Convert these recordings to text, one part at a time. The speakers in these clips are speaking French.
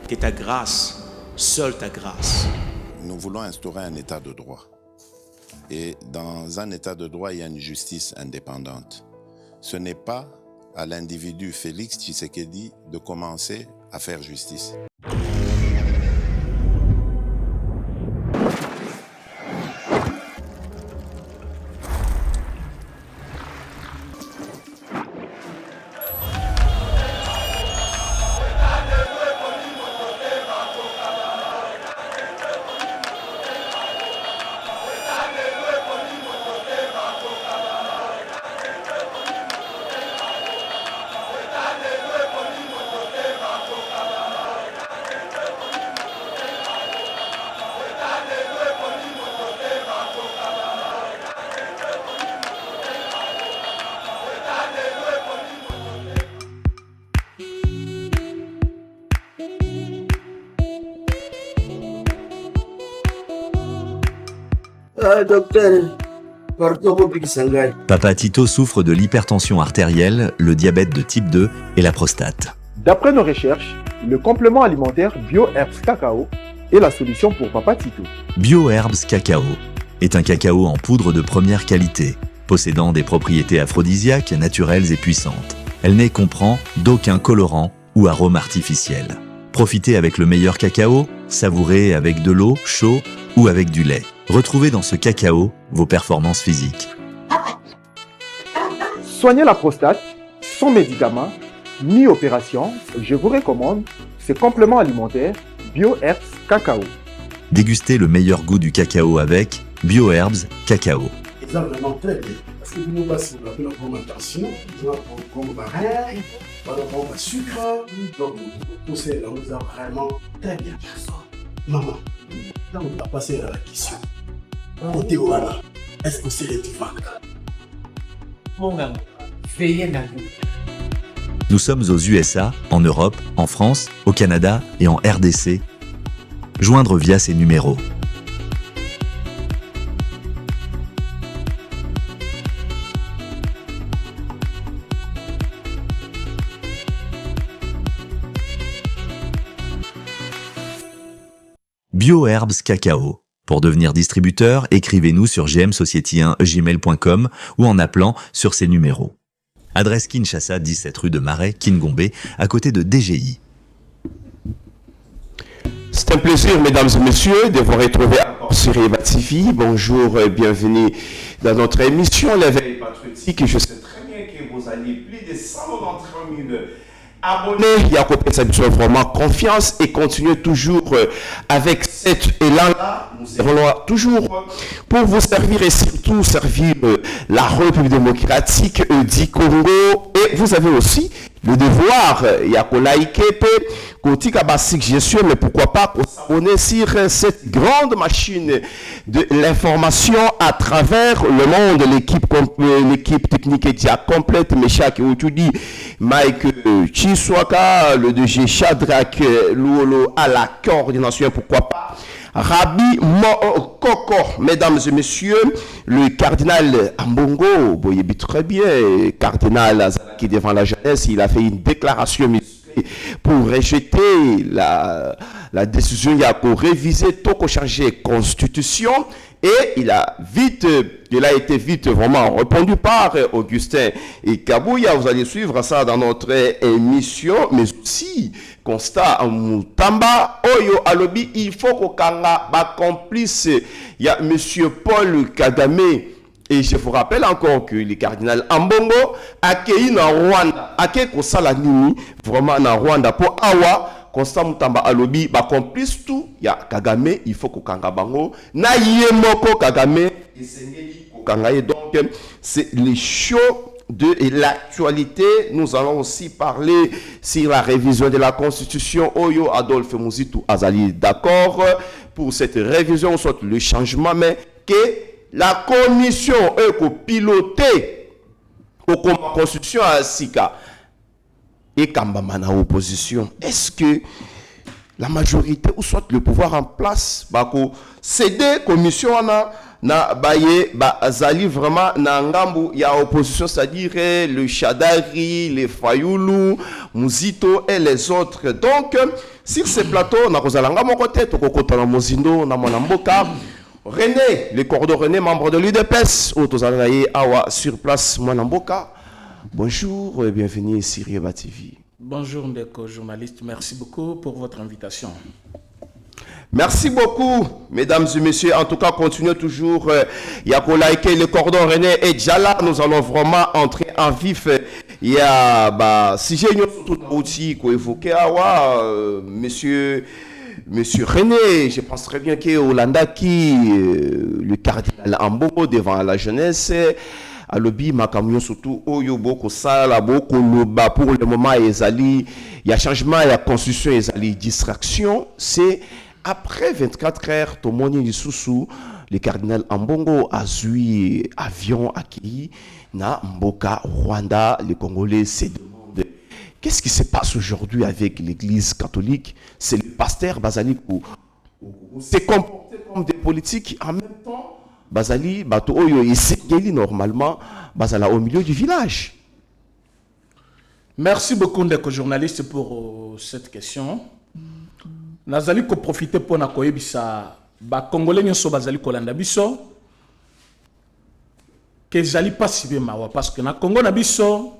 que ta grâce, seule ta grâce. Nous voulons instaurer un état de droit. Et dans un état de droit, il y a une justice indépendante. Ce n'est pas à l'individu Félix Tshisekedi de commencer à faire justice. Docteur, Papa Tito souffre de l'hypertension artérielle, le diabète de type 2 et la prostate. D'après nos recherches, le complément alimentaire BioHerbs Cacao est la solution pour Papa Tito. BioHerbs Cacao est un cacao en poudre de première qualité, possédant des propriétés aphrodisiaques, naturelles et puissantes. Elle n'est comprend d'aucun colorant ou arôme artificiel. Profitez avec le meilleur cacao, savourez avec de l'eau, chaud ou avec du lait. Retrouvez dans ce cacao vos performances physiques. Soignez la prostate sans médicaments ni opération. Je vous recommande ce complément alimentaire BioHerbs Cacao. Dégustez le meilleur goût du cacao avec BioHerbs Cacao. C'est vraiment très bien. Parce que nous passons la fermentation, nous avons comme baril, nous avons le sucre, donc tout ça nous a vraiment très bien. Maman, là on a passé à la question. Côté voilà, est-ce que c'est le divin? Mon gars, veillez dans nous. Nous sommes aux USA, en Europe, en France, au Canada et en RDC. Joindre via ces numéros. BioHerbs Cacao. Pour devenir distributeur, écrivez-nous sur gmsociety1gmail.com ou en appelant sur ces numéros. Adresse Kinshasa, 17 rue de Marais, Kingombe, à côté de DGI. C'est un plaisir, mesdames et messieurs, de vous retrouver sur Eva TV. Bonjour et bienvenue dans notre émission L'éveil patriotique. Je sais très bien que vous allez plus de 193 000 abonnés. Il y a vraiment confiance et continuez toujours avec cet élan-là. Nous serons là toujours pour vous servir et surtout servir la République démocratique du Congo. Et vous avez aussi le devoir, il y a qu'on like, Kotika Basique Gestion, mais pourquoi pas s'abonner sur cette grande machine de l'information à travers le monde. L'équipe technique est déjà complète, mais chaque aujourd'hui, Mike Chiswaka, le DG Shadrach Luolo à la coordination, pourquoi pas. Rabbi Koko, mesdames et messieurs, le cardinal Ambongo, vous voyez très bien, cardinal qui devant la jeunesse, il a fait une déclaration pour rejeter la décision, il a révisé, tout changer constitution. Et il a été vite vraiment répondu par Augustin et Kabouya. Vous allez suivre ça dans notre émission, mais aussi constat Mutamba Oyo Alobi. Il faut qu'on complice. Il y a Monsieur Paul Kagame. Et je vous rappelle encore que le cardinal Ambongo a accueilli dans Rwanda, accueilli Kosalanini vraiment dans Rwanda pour Awa. Constant Mutamba Alobi, complice tout, il y a Kagame, il faut Kokanga Bango, na yemoko Kagame, et donc c'est les shows de l'actualité. Nous allons aussi parler sur la révision de la Constitution. Oyo Adolphe Mouzitou Azali, d'accord pour cette révision, soit le changement, mais que la commission est pilotée au Constitution à Sika. Et Kambamana opposition, est-ce que la majorité ou soit le pouvoir en place bako céder commission na baye bazali vraiment na ngambu ya opposition, c'est-à-dire le Shadari, les Fayoulou, Muzito et les autres. Donc sur ce plateau na kozalanga mon côté to kokota na Mozindo na Mwanamboka René, le cordon René, membre de l'UDPS, Otozalaye Awa sur place Mwanamboka. Bonjour et bienvenue sur Yeba TV. Bonjour Ndeko, journaliste, merci beaucoup pour votre invitation. Merci beaucoup, mesdames et messieurs. En tout cas, continuez toujours. Yako liker le cordon René et déjà là, nous allons vraiment entrer en vif. Il y a, si j'ai une autre outil qu'on évoquait, monsieur René, je pense très bien que Olanda qui, le cardinal Ambongo devant la jeunesse, à l'objet makamio surtout oyo boko sala boko loba pour le moment ezali il y a changement il y a constitution ezali distraction. C'est après 24 heures tout le monde est sous le cardinal Ambongo a zui avion accueilli na Mboka Rwanda. Les Congolais se demandent qu'est-ce qui se passe aujourd'hui avec l'église catholique. C'est le pasteur Bazali qui s'est comporté comme des politiques en même temps. Bazali, bato oyo isekeli normalement, bazala au milieu du village. Merci beaucoup Ndeko journaliste pour cette question. Nazali ko profiter pour na koyebisa ba congolais nyoso bazali kolanda biso que zali pas si bien mawa parce que na Congo na biso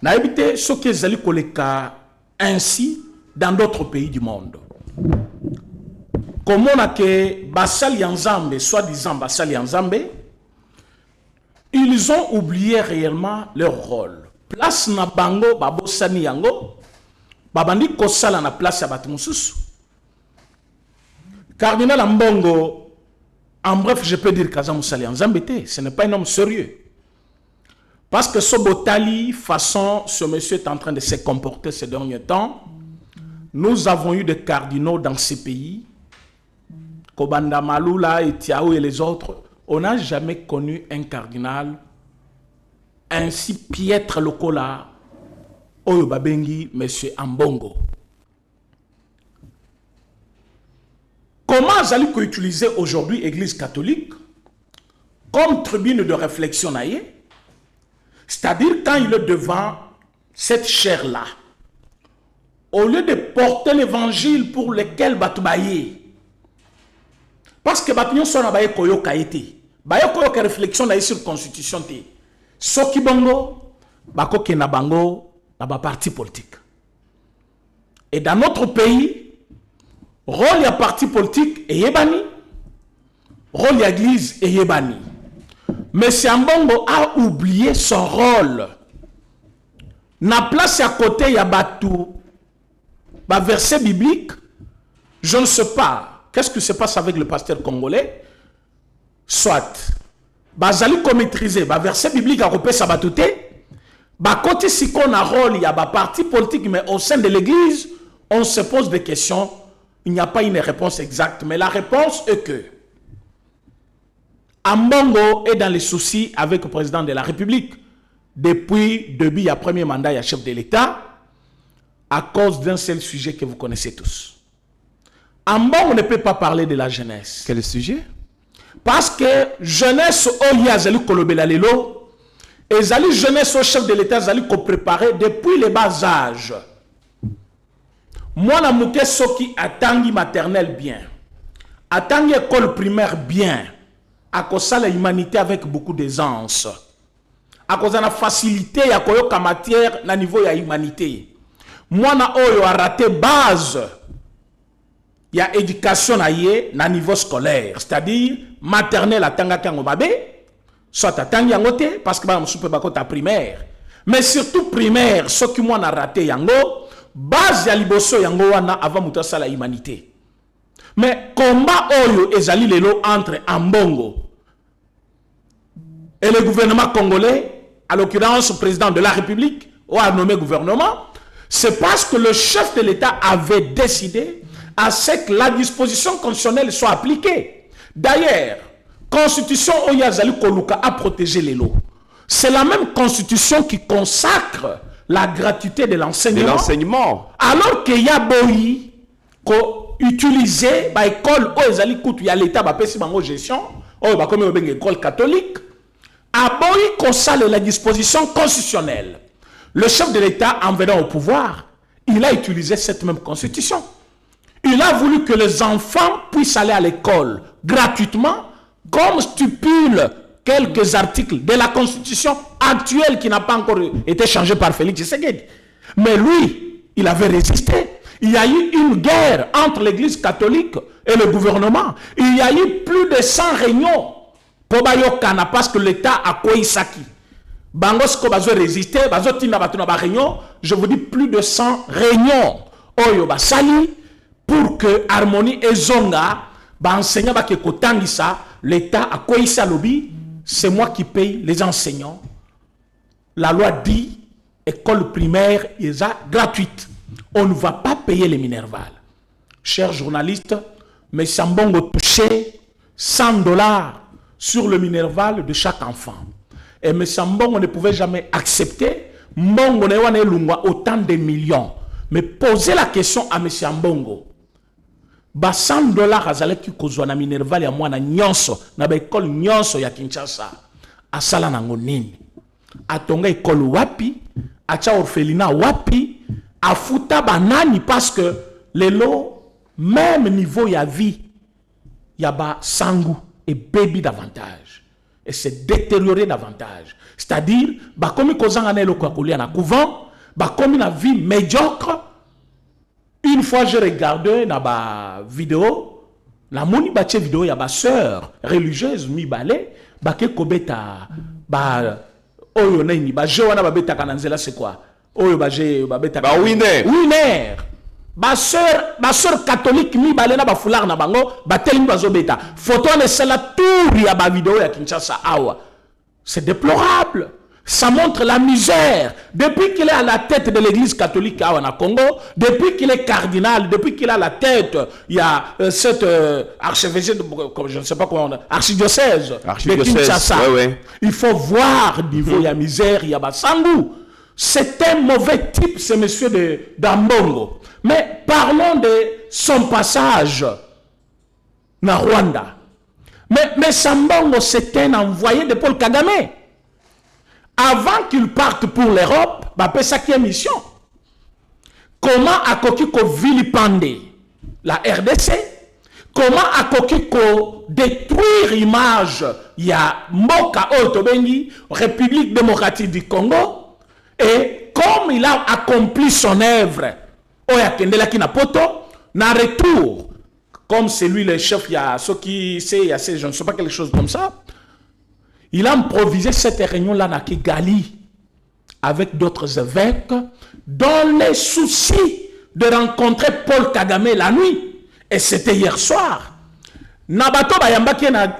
na ebité ce que zali koleka ainsi dans d'autres pays du monde. Comme on a que Basali Nzambe, soi-disant Basali Nzambe, ils ont oublié réellement leur rôle. Place na bango, babo sani yango, babandi kosala na place ya batumususu. Cardinal Ambongo, en bref, je peux dire qu'Azam Sali Nzambe, ce n'est pas un homme sérieux. Parce que ce botali, façon, ce monsieur est en train de se comporter ces derniers temps, nous avons eu des cardinaux dans ces pays. Kobanda Malula et Tiao et les autres, on n'a jamais connu un cardinal ainsi piètre lokola Oyo Babengi, M. Ambongo. Comment Zaliko utiliser aujourd'hui l'Église catholique comme tribune de réflexion naïe? C'est-à-dire quand il est devant cette chair-là, au lieu de porter l'évangile pour lequel Batoubaye, parce que Batoubaye son abaye koyo kaiti, baye koyo ka réflexion naïe sur constitution te, soki bango, bako kena bango, na ba parti politique. Et dans notre pays, rôle ya parti politique et yebani, rôle ya église et yebani. Mais Ambongo a oublié son rôle. Na place à côté ya batou, ba verset biblique, je ne sais pas. Qu'est-ce qui se passe avec le pasteur congolais? Soit, bazali ko maîtriser, ba verset biblique à repé sa batouté, ba côté si qu'on a rôle, il y a ba parti politique, mais au sein de l'église, on se pose des questions. Il n'y a pas une réponse exacte, mais la réponse est que Ambongo est dans les soucis avec le président de la République depuis le premier mandat, il y a chef de l'État, à cause d'un seul sujet que vous connaissez tous. Ambongo ne peut pas parler de la jeunesse. Quel sujet? Parce que jeunesse, il y a Zali Kolobela Lelo, et Zali jeunesse au chef de l'État, Zali ko préparé depuis les bas âges. Moi, je suis ceux qui attendent maternelle bien, attendent école primaire bien, à cause de l'humanité avec beaucoup d'aisance, à cause de la facilité, à cause de la matière, à niveau de l'humanité. Moi, je suis raté base, il y a éducation à niveau scolaire, c'est-à-dire maternelle à tanga kango babé, soit à tanga yangote, parce que je suis pas primaire, mais surtout primaire, ce qui moi a raté yango. Base ya liboso yango wana avant mutasa la humanité. Mais combat oyo ezali lelo entre Ambongo et le gouvernement congolais, à l'occurrence le président de la République, ou a nommé gouvernement, c'est parce que le chef de l'État avait décidé à ce que la disposition constitutionnelle soit appliquée. D'ailleurs, constitution Oyazali Koluka a protégé les lots. C'est la même constitution qui consacre la gratuité de l'enseignement. Alors qu'il y a Boyi, utiliser ba école o ezali kutu ya l'état ba pesi bango gestion o ba comme une école catholique aboyi kosala la disposition constitutionnelle. Le chef de l'état en venant au pouvoir, il a utilisé cette même constitution. Il a voulu que les enfants puissent aller à l'école gratuitement, comme stipule quelques articles de la constitution actuelle qui n'a pas encore été changée par Félix Tshisekedi. Mais lui, il avait résisté. Il y a eu une guerre entre l'église catholique et le gouvernement. Il y a eu plus de 100 réunions pour Bayokana parce que l'État a Koisaki. Bangosko bazo résister, bazo tina batuna ba réunion, je vous dis plus de 100 réunions. Oyo ba sali pour que harmonie et zonga ba enseignant ba ke kotangisa, l'État a Koisa lobby, c'est moi qui paye les enseignants. La loi dit école primaire est gratuite. On ne va pas payer les Minerval. Chers journalistes, mais Sambongo touchait $100 sur le Minerval de chaque enfant. Et M. Mbongo ne pouvait jamais accepter Mbongo autant de millions. Mais poser la question à M. Mbongo, $100 azale ki kozwa na Minerval ya mwana nyonso na ba école nyonso ya Kinshasa asala nango nini? Atonga école wapi? Acha orphelinat wapi? Afuta banani parce que les lots, même niveau ya vie, y a ba sangu et baby davantage. Et c'est détérioré davantage. C'est-à-dire, bah comme ils causent un élo quoi na couvent, bah comme une vie médiocre. Une fois je regardais na ba vidéo, la moni bache vidéo y a ba sœur religieuse mi balé, bah ke kobeta bah oyo nani bah je wana ba beta kananzela c'est quoi? Oyo ba je ba beta ba winner. Ma sœur catholique mi balé na ba foulard na bango ba telmi bazo beta. Photo ne sala tour ya ba vidéo ya Kinshasa awa. C'est déplorable. Ça montre la misère. Depuis qu'il est à la tête de l'église catholique à Congo, depuis qu'il est cardinal, depuis qu'il a la tête, il y a cette archevêché, comme je ne sais pas comment on a, archidiocèse de Kinshasa. Ouais. Il faut voir niveau il y a misère, il y a Basangu. C'est un mauvais type, ce monsieur d'Ambongo. Mais parlons de son passage na Rwanda. Mais Sambongo, c'est un envoyé de Paul Kagame. Avant qu'il parte pour l'Europe, bah, ça qui est mission. Comment a Kokiko vilipender la RDC? Comment a Kokiko détruire l'image il y a Mboka Otobengi, République démocratique du Congo? Et comme il a accompli son œuvre, Oya Kendela Kinapoto, na retour, comme c'est lui le chef, il y a ceux qui sait, il y a ces, je ne sais pas quelque chose comme ça. Il a improvisé cette réunion-là à Kigali avec d'autres évêques dans les soucis de rencontrer Paul Kagame la nuit. Et c'était hier soir. Nabato Bayambaki na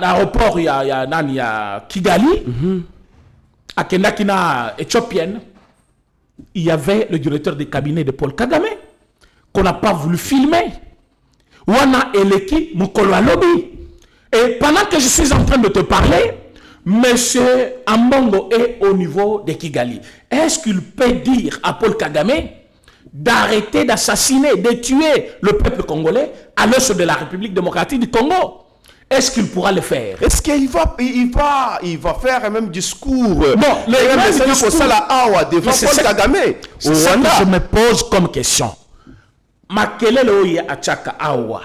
aéroport ya Kigali, à Kendakina éthiopienne, il y avait le directeur de cabinet de Paul Kagame qu'on n'a pas voulu filmer. Wana Eleki Mukolo Alobi. Et pendant que je suis en train de te parler, Monsieur Ambongo est au niveau de Kigali. Est-ce qu'il peut dire à Paul Kagame d'arrêter d'assassiner, de tuer le peuple congolais à l'os de la République démocratique du Congo? Est-ce qu'il pourra le faire? Est-ce qu'il va faire un même discours? Non, le même discours devant Paul Kagame. C'est ça que je me pose comme question. Makelele oya achaka awa.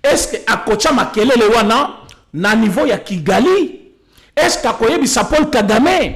Est-ce que akocha makelele wana na niveau ya Kigali? Est-ce qu'akoyebisa Paul Kagame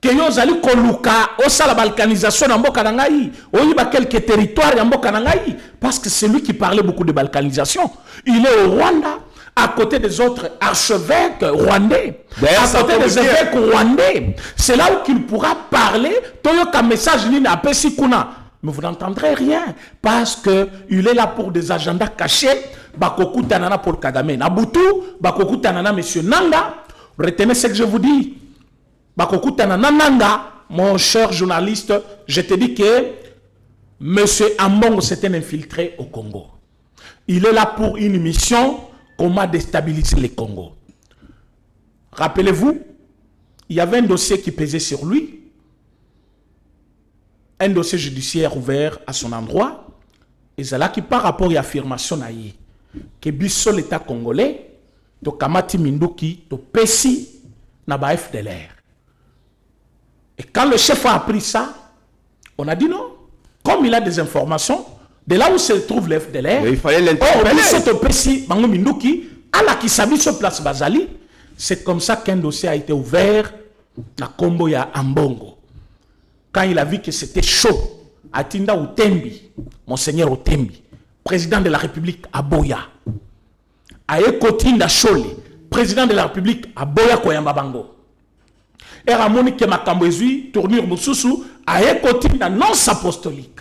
que yo zali koluka osala balkanisation na mboka na ngai, oyiba quelques territoires ya mboka na ngai? Parce que c'est lui qui parlait beaucoup de balkanisation. Il est au Rwanda, à côté des autres archevêques rwandais, à côté des évêques rwandais. C'est là où qu'il pourra parler. Toyoka message ligne à Pessikuna. Mais vous n'entendrez rien parce qu'il est là pour des agendas cachés. Bakoku Tanana pour Kagame. Nabutu, Bakoku Tanana, monsieur Nanga. Retenez ce que je vous dis. Bakoku Tanana Nanga, mon cher journaliste, je te dis que monsieur Ambongo s'est infiltré au Congo. Il est là pour une mission, comment déstabiliser le Congo. Rappelez-vous, il y avait un dossier qui pesait sur lui. Un dossier judiciaire ouvert à son endroit. ezalaki par rapport à l'affirmation que biso l'État congolais to kamati minduki to pesi na ba FDLR. Et quand le chef a appris ça, on a dit non. Comme il a des informations, de là où se trouve le FDLR, il fallait l'interpeller. Oh, pesi bango minduki ala ki sabi sur place Bazali. C'est comme ça qu'un dossier a été ouvert na Kombo ya Ambongo. Quand il a vu que c'était chaud, Atinda Utembi, Monseigneur Utembi, président de la République à Boya, Aye Kotinda Chole, président de la République à Boya Koyamba Bango. Et Ramoni Kemakambo Ezui, tournure Moussousou, Aye Kotinda non apostolique.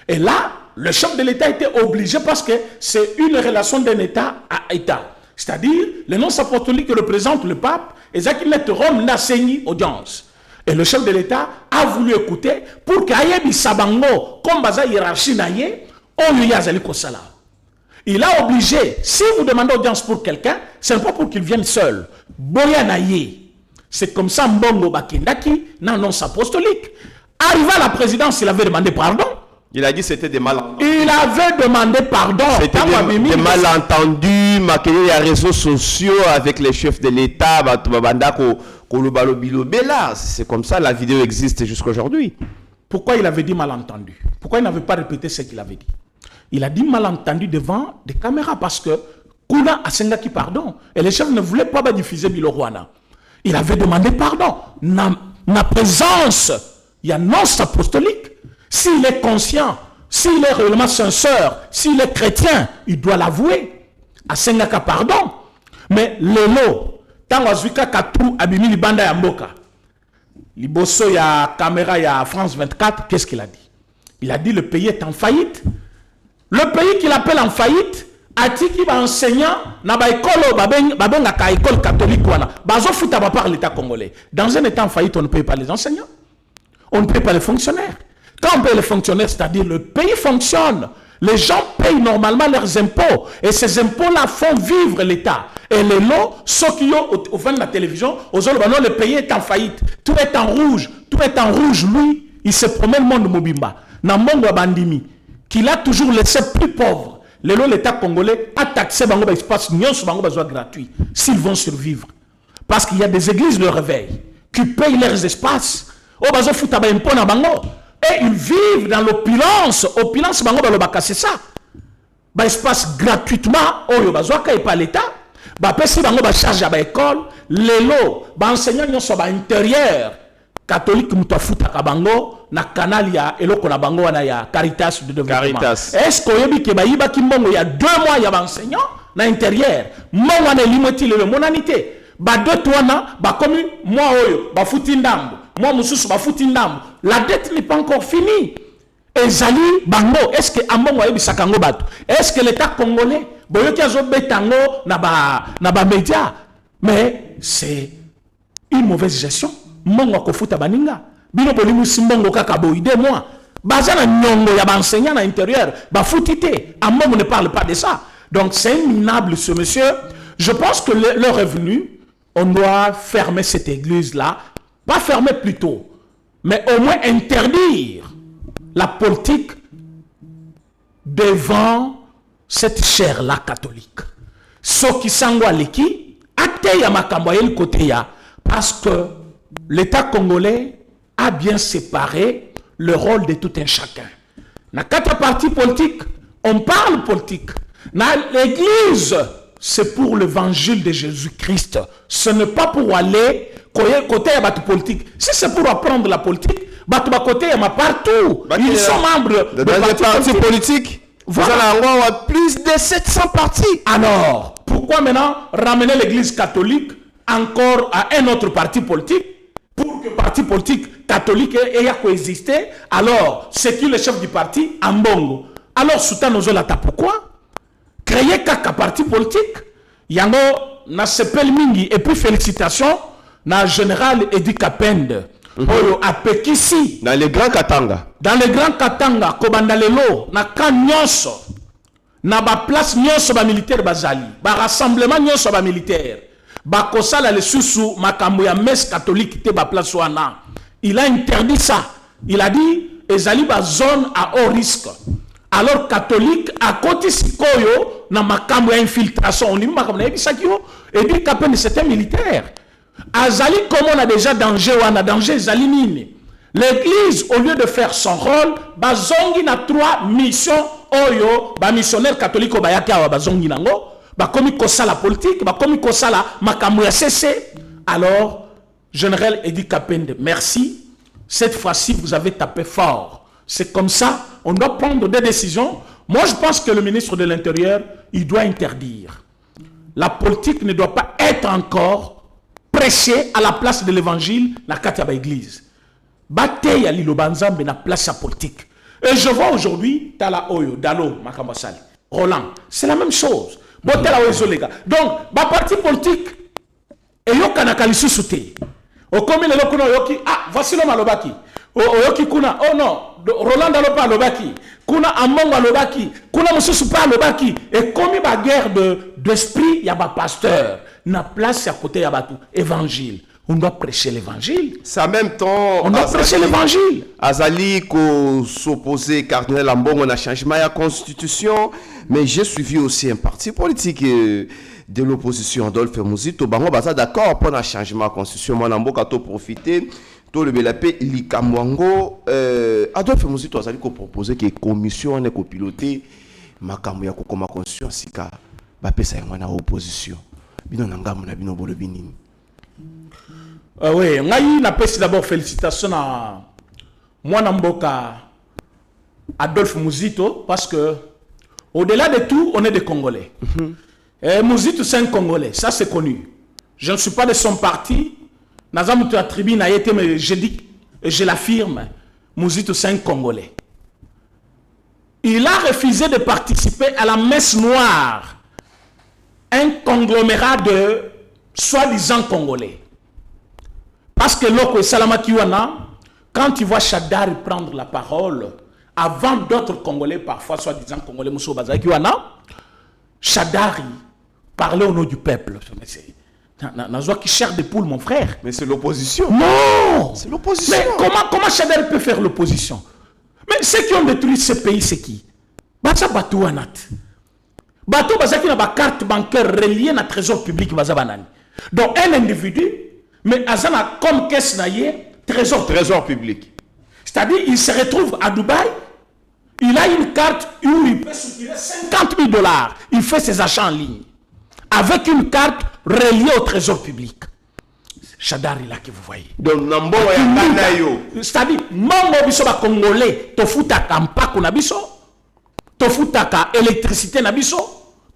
Et là, le chef de l'État était obligé parce que c'est une relation d'un État à État. C'est-à-dire, le non apostolique que représente le pape, et Zakinet Rome n'a saigné audience. Et le chef de l'État a voulu écouter pour qu'Ayebi Sabango, comme Baza hiérarchie naye, il a obligé, si vous demandez audience pour quelqu'un, ce n'est pas pour qu'il vienne seul. Boya naye. C'est comme ça Mbongo Bakindaki, non apostolique. Arrivé à la présidence, il avait demandé pardon. Il a dit que c'était des malentendus. Il avait demandé pardon. C'était des malentendus, maquillés les réseaux sociaux avec les chefs de l'État. C'est comme ça, la vidéo existe jusqu'à aujourd'hui. Pourquoi il avait dit malentendu? Pourquoi il n'avait pas répété ce qu'il avait dit? Il a dit malentendu devant des caméras parce que Kuna a Sengaki pardon. Et les chefs ne voulaient pas diffuser Bilorwana. Il avait demandé pardon. Na présence, il y a non apostolique. S'il est conscient, s'il est réellement sincère, s'il est chrétien, il doit l'avouer. À Sengaka pardon. Mais Lelo, tant que Katou Abimi Libanda Yamboka, Liboso ya caméra ya France 24, qu'est-ce qu'il a dit? Il a dit le pays est en faillite. Le pays qu'il appelle en faillite, Atiki va enseignant na ba école babenga ka école catholique wana. Bazo futa ba par l'État congolais. Dans un État en faillite, on ne paye pas les enseignants. On ne paye pas les fonctionnaires. Quand on paye les fonctionnaires, c'est-à-dire le pays fonctionne. Les gens payent normalement leurs impôts. Et ces impôts-là font vivre l'État. Et les lots, ceux qui ont au fond de la télévision, le pays est en faillite. Tout est en rouge. Tout est en rouge. Lui, il se promène le monde Mobimba. Namongo Bandimi, qu'il a toujours laissé plus pauvre. Les lots, l'État congolais a taxé Bango Espace gratuit. S'ils vont survivre. Parce qu'il y a des églises de réveil qui payent leurs espaces. Et ils vivent dans l'opulence. Opulence, c'est ça. Bah, espace gratuitement. Oh, et pas l'État. Bah, si bango ba charge à l'école, les lots, bah, enseignants sont à l'intérieur. Catholique, mouta futa kabango, na canal ya, et l'autre na bango, na ya Caritas de développement. Caritas. Est-ce qu'il y a iba kimbongo, il y a 2 mois, il y a enseignants, na intérieur. Moi, on a limité le monanité. Bah, 2 toits, bah, comme moi, bah, foutindambo. Moi, Moussous, bah, foutindambo. La dette n'est pas encore finie. Et Zali, bango, est-ce que Ambongo a sakango bato? Est-ce que l'État congolais, boyoki azo betango na ba média? Mais c'est une mauvaise gestion. Mongo kofuta baninga. Bino bolimu simbongo kaka boide moi. Bazana nyongo ya enseignant à l'intérieur. Ba foutité. Ambongo ne parle pas de ça. Donc c'est minable ce monsieur. Je pense que l'heure est venue. On doit fermer cette église-là. Pas fermer plutôt. Mais au moins interdire la politique devant cette chair-là catholique. Ce qui s'envoie l'équipe, acte ya makambo ya côté ya, parce que l'État congolais a bien séparé le rôle de tout un chacun. Dans 4 partis politiques, on parle politique. Dans l'église, c'est pour l'évangile de Jésus-Christ. Ce n'est pas pour aller côté à la politique. Si c'est pour apprendre la politique, côté partout. Ils sont membres de partis politiques. Voilà. Vous allez avoir plus de 700 partis. Alors, pourquoi maintenant ramener l'église catholique encore à un autre parti politique pour que le parti politique catholique ait à coexister? Alors, c'est qui le chef du parti? Ambongo. Alors, Soutan Ozolata, pourquoi? Créer un parti politique. Yango, na sepel mingi. Et puis, félicitations, na général Edi Kapende. Dans les grands Katanga. Dans les grands Katanga, Kobandalelo, na kan nyonso, na ba place nyonso ba militaire bazali, ba rassemblement nyonso ba militaire, ba kosala le susu makambo ya messe catholique te ba place wana. Il a interdit ça. Il a dit ezali ba zone à haut risque. alors catholique à côté sikoyo na makambo ya infiltration on dit makambo na ebisakio et dit kapende c'était militaire azali comme on a déjà danger ou on a danger zali nini l'église au lieu de faire son rôle bazongi na 3 missions oyo ba missionnaire catholique bayaki awa bazongi nango ba komi kosala politique ba komi kosala makambo ya CC. Alors général Edi Kapende, merci, cette fois-ci vous avez tapé fort. C'est comme ça, on doit prendre des décisions. Moi, je pense que le ministre de l'Intérieur, il doit interdire. La politique ne doit pas être encore prêchée à la place de l'évangile, la Katiaba Église. Bataille à l'Ilobanzambe, la place à politique. Et je vois aujourd'hui, Tala Oyo, Dalo, Makambasali, Roland, c'est la même chose. Donc, ma parti politique, et yo kanakali soute. Au comme le lokuno yoki, ah, voici le malobaki. Oyoki kuna, oh non, Roland Alopa Lobaki, kuna Amongo Lobaki, kuna Mosusu Pa Lobaki, et comme il y a guerre d'esprit, il y a un pasteur, na place à côté, il y a tout évangile. On doit prêcher l'évangile. C'est en même temps. On doit prêcher l'évangile. Azali ko s'opposer cardinal Ambongo na changement de la constitution, mais j'ai suivi aussi un parti politique de l'opposition, Adolphe Muzito. Bango baza d'accord pour un changement de la constitution. Moi Namboka to profiter. Tout le belapé likamwango Adolphe Muzito azali ko proposer que commission ne ko piloter makambo ya kokoma constitution sika ba pesa yango na opposition bino na ngamu na bino bolo binini. Oui, ngai na pesi d'abord félicitations à moi Namboka Adolphe Muzito parce que au-delà de tout on est des Congolais. Muzito c'est un Congolais, ça c'est connu. Je ne suis pas de son parti. Nazamutu a tribune a été, mais je dis, et je l'affirme, Muzito c'est un Congolais. Il a refusé de participer à la messe noire, un conglomérat de soi-disant Congolais. Parce que Loko Salama Kiwana, quand il voit Chadari prendre la parole, avant d'autres Congolais, parfois soi-disant Congolais, Mousso Baza Kiwana, Chadari parlait au nom du peuple. Nazwa qui cherche des poules, mon frère. Mais c'est l'opposition. Non! C'est l'opposition. Mais comment Chadari peut faire l'opposition? Mais ceux qui ont détruit ce pays, c'est qui? Baza Batou Anat. Batou Bazaki n'a pas carte bancaire reliée à trésor public Baza Banani. Donc un individu, mais Azana comme caisse naïe, trésor public. C'est-à-dire, il se retrouve à Dubaï, il a une carte où il peut soutirer 50 000 $. Il fait ses achats en ligne. Avec une carte reliée au trésor public. Chadari là que vous voyez. Donc, Nambo ya yo. C'est-à-dire, Mongo biso ba Congolais, tofutaka mpako na biso, tofutaka électricité na biso,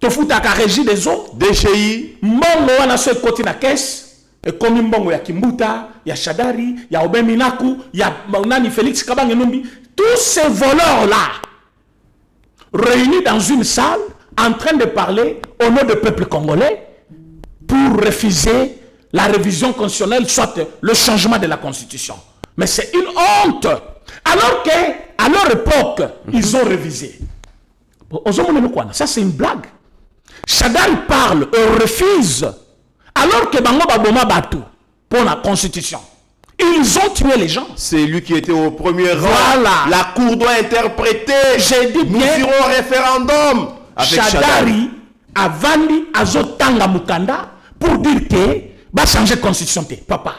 tofutaka régie des eaux, DGI, Mongo wana so côté na caisse, et comme Mbongo ya Kimbuta, ya Chadari, ya Obeminaku, ya Nani Félix Kabange Numbi, tous ces voleurs-là, réunis dans une salle, en train de parler au nom du peuple congolais pour refuser la révision constitutionnelle, soit le changement de la constitution. Mais c'est une honte. Alors qu'à leur époque, ils ont révisé. Ça, c'est une blague. Chadari parle et refuse, alors que Bango Baboma Batou pour la constitution. Ils ont tué les gens. C'est lui qui était au premier rang. Voilà. La cour doit interpréter. J'ai dit nous bien. irons au référendum. Chadari a vendu Azotanga Mukanda pour dire que va changer la constitution, papa.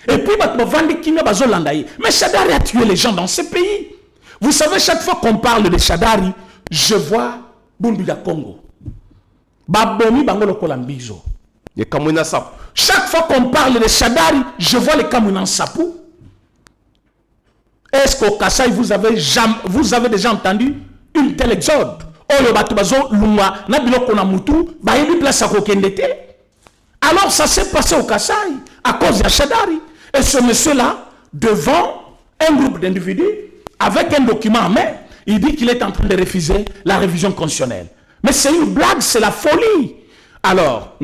Et puis, il va vendre Kimia Bazolandaï. Mais Chadari a tué les gens dans ce pays. Vous savez, chaque fois qu'on parle de Chadari, je vois Bunduya Congo. Babomi Bangolo Kolambizo. Chaque fois qu'on parle de Chadari, je vois les Kamounan Sapou. Est-ce qu'au Kassai, vous avez déjà entendu une telle exode? Alors ça s'est passé au Kassai à cause de Chadari. Et ce monsieur-là, devant un groupe d'individus, avec un document en main, il dit qu'il est en train de refuser la révision constitutionnelle. Mais c'est une blague, c'est la folie. Alors,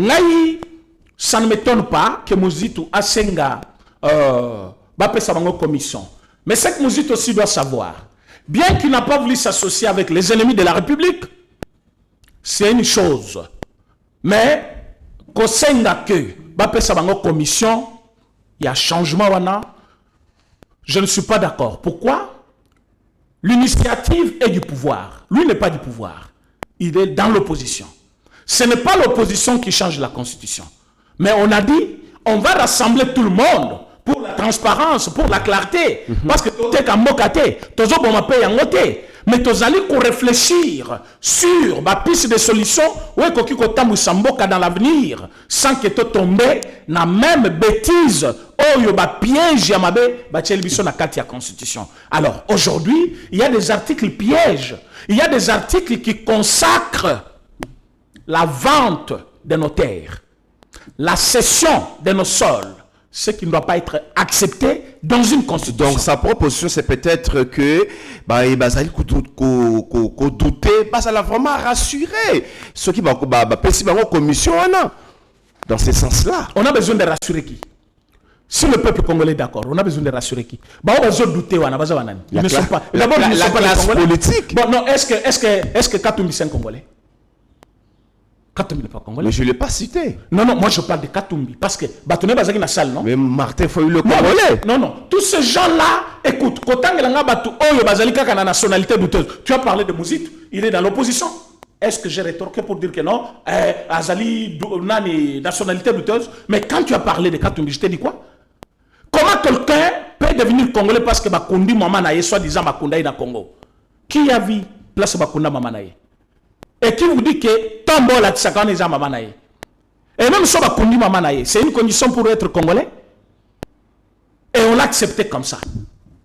ça ne m'étonne pas que Muzito Asenga bape sa commission. Mais ce que Muzito aussi doit savoir, bien qu'il n'a pas voulu s'associer avec les ennemis de la République, c'est une chose. Mais, Kosenga que, bape sa commission, il y a changement wana, je ne suis pas d'accord. Pourquoi? l'initiative est du pouvoir. Lui n'est pas du pouvoir. Il est dans l'opposition. Ce n'est pas l'opposition qui change la Constitution. Mais on a dit, on va rassembler tout le monde pour la transparence, pour la clarté. Parce que tout est en mokaté, tout le monde paye en moté. Mais tu allez réfléchir sur ma piste de solution où est-ce que dans l'avenir sans que tu tombes dans la même bêtise où il y a piège à la Constitution. Alors aujourd'hui, il y a des articles pièges, il y a des articles qui consacrent la vente de nos terres, la cession de nos sols, ce qui ne doit pas être accepté dans une constitution. Donc sa proposition, c'est peut-être que il va douter, ça l'a vraiment rassuré. Ce qui va commission dans ce sens-là. On a besoin de rassurer qui? Si le peuple congolais est d'accord, on a besoin de rassurer qui? On a besoin de douter. Ils ne sont pas. D'abord, ils ne sont pas classe politique. Bon, non, est-ce que Katumbi c'est un Congolais? Katumbi n'est pas Congolais. Mais je ne l'ai pas cité. Non, moi je parle de Katumbi. Parce que Batoune Bazaki na salle, non? Mais Martin Fayulu le Congolais. Non. Tous ces gens-là, écoute, nationalité douteuse. Tu as parlé de Mouzit, il est dans l'opposition. Est-ce que j'ai rétorqué pour dire que non? Azali, nationalité douteuse. Mais quand tu as parlé de Katumbi, je t'ai dit quoi? Comment quelqu'un peut devenir Congolais parce que Bakundi Mamanaye, soi-disant Bakunda est dans le Congo? Qui a vu place Bakunda Mamanaye? Et qui vous dit que Tambo la Tsakane est Mamanaye? Et même si Bakundi Mamanaye, c'est une condition pour être Congolais? Et on l'a accepté comme ça.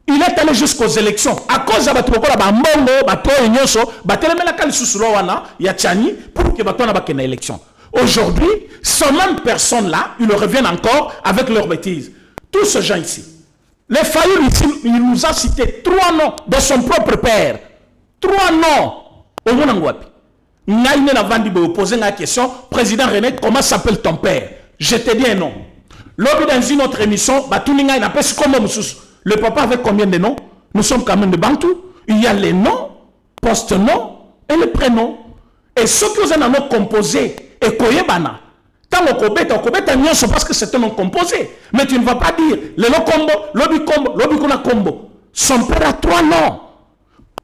Il est allé jusqu'aux élections. À cause de Batoukola, Bambongo, Bato et Nyoso, Batelemela Kalisousulowana, Yachani, pour que Bato n'a pas une élection. Aujourd'hui, ces mêmes personnes-là, ils reviennent encore avec leurs bêtises. Tous ces gens ici. Les Fayulu ici, il nous a cité 3 noms de son propre père. 3 noms. Au Monangwapi. Naïne Navandi be poser la question, président René, comment s'appelle ton père? Je te dis un nom. Lors dans une autre émission, Batouninga il appelle comme le papa avec combien de noms? Nous sommes quand même de Bantou. Il y a les noms, post-noms et les prénoms. Et ceux qui ont un nom composé, et Koyebana, tant on kobeta nyonso parce que c'est un nom composé. Mais tu ne vas pas dire le nom combo, lobi kuna combo. Son père a 3 noms.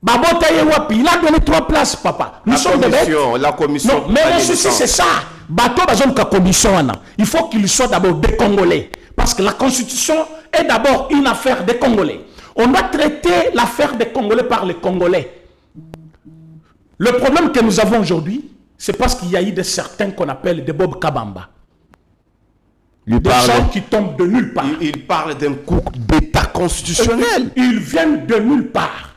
Babota Yewapi, il a donné 3 places, papa. Nous sommes des bêtes. La commission. Non, mais le souci, c'est ça. Bateau, commission. Il faut qu'il soit d'abord des Congolais. Parce que la Constitution est d'abord une affaire des Congolais. On doit traiter l'affaire des Congolais par les Congolais. Le problème que nous avons aujourd'hui, c'est parce qu'il y a eu certains qu'on appelle des Bob Kabamba. Des gens qui tombent de nulle part. Il parle d'un coup d'État constitutionnel. Ils viennent de nulle part.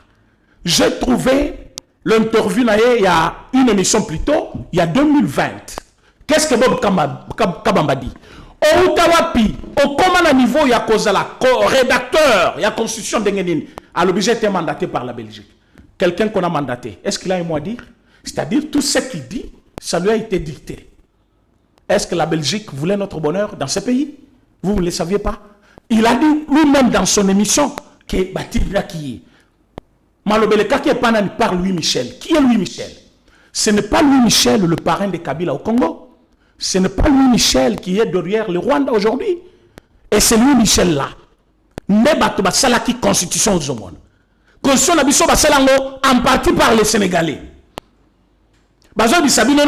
J'ai trouvé l'interview il y a une émission plus tôt, il y a 2020. Qu'est-ce que Bob Kabamba dit? Au Utawapi, au commandant niveau, il y a Kozala, rédacteur, il y a constitution d'Engenine. À l'objet été mandaté par la Belgique. Quelqu'un qu'on a mandaté, est-ce qu'il a un mot à dire? C'est-à-dire, tout ce qu'il dit, ça lui a été dicté. Est-ce que la Belgique voulait notre bonheur dans ce pays? Vous ne le saviez pas? Il a dit lui-même dans son émission que Batibra qui est. Malobeleka qui est par Louis Michel. Qui est Louis Michel? Ce n'est pas Louis Michel, le parrain de Kabila au Congo. Ce n'est pas Louis Michel qui est derrière le Rwanda aujourd'hui. Et c'est Louis Michel là. Nebato Salaki Constitution au monde. Constitution Nabiso Basalango en partie par les Sénégalais. Bazo Bisabi non,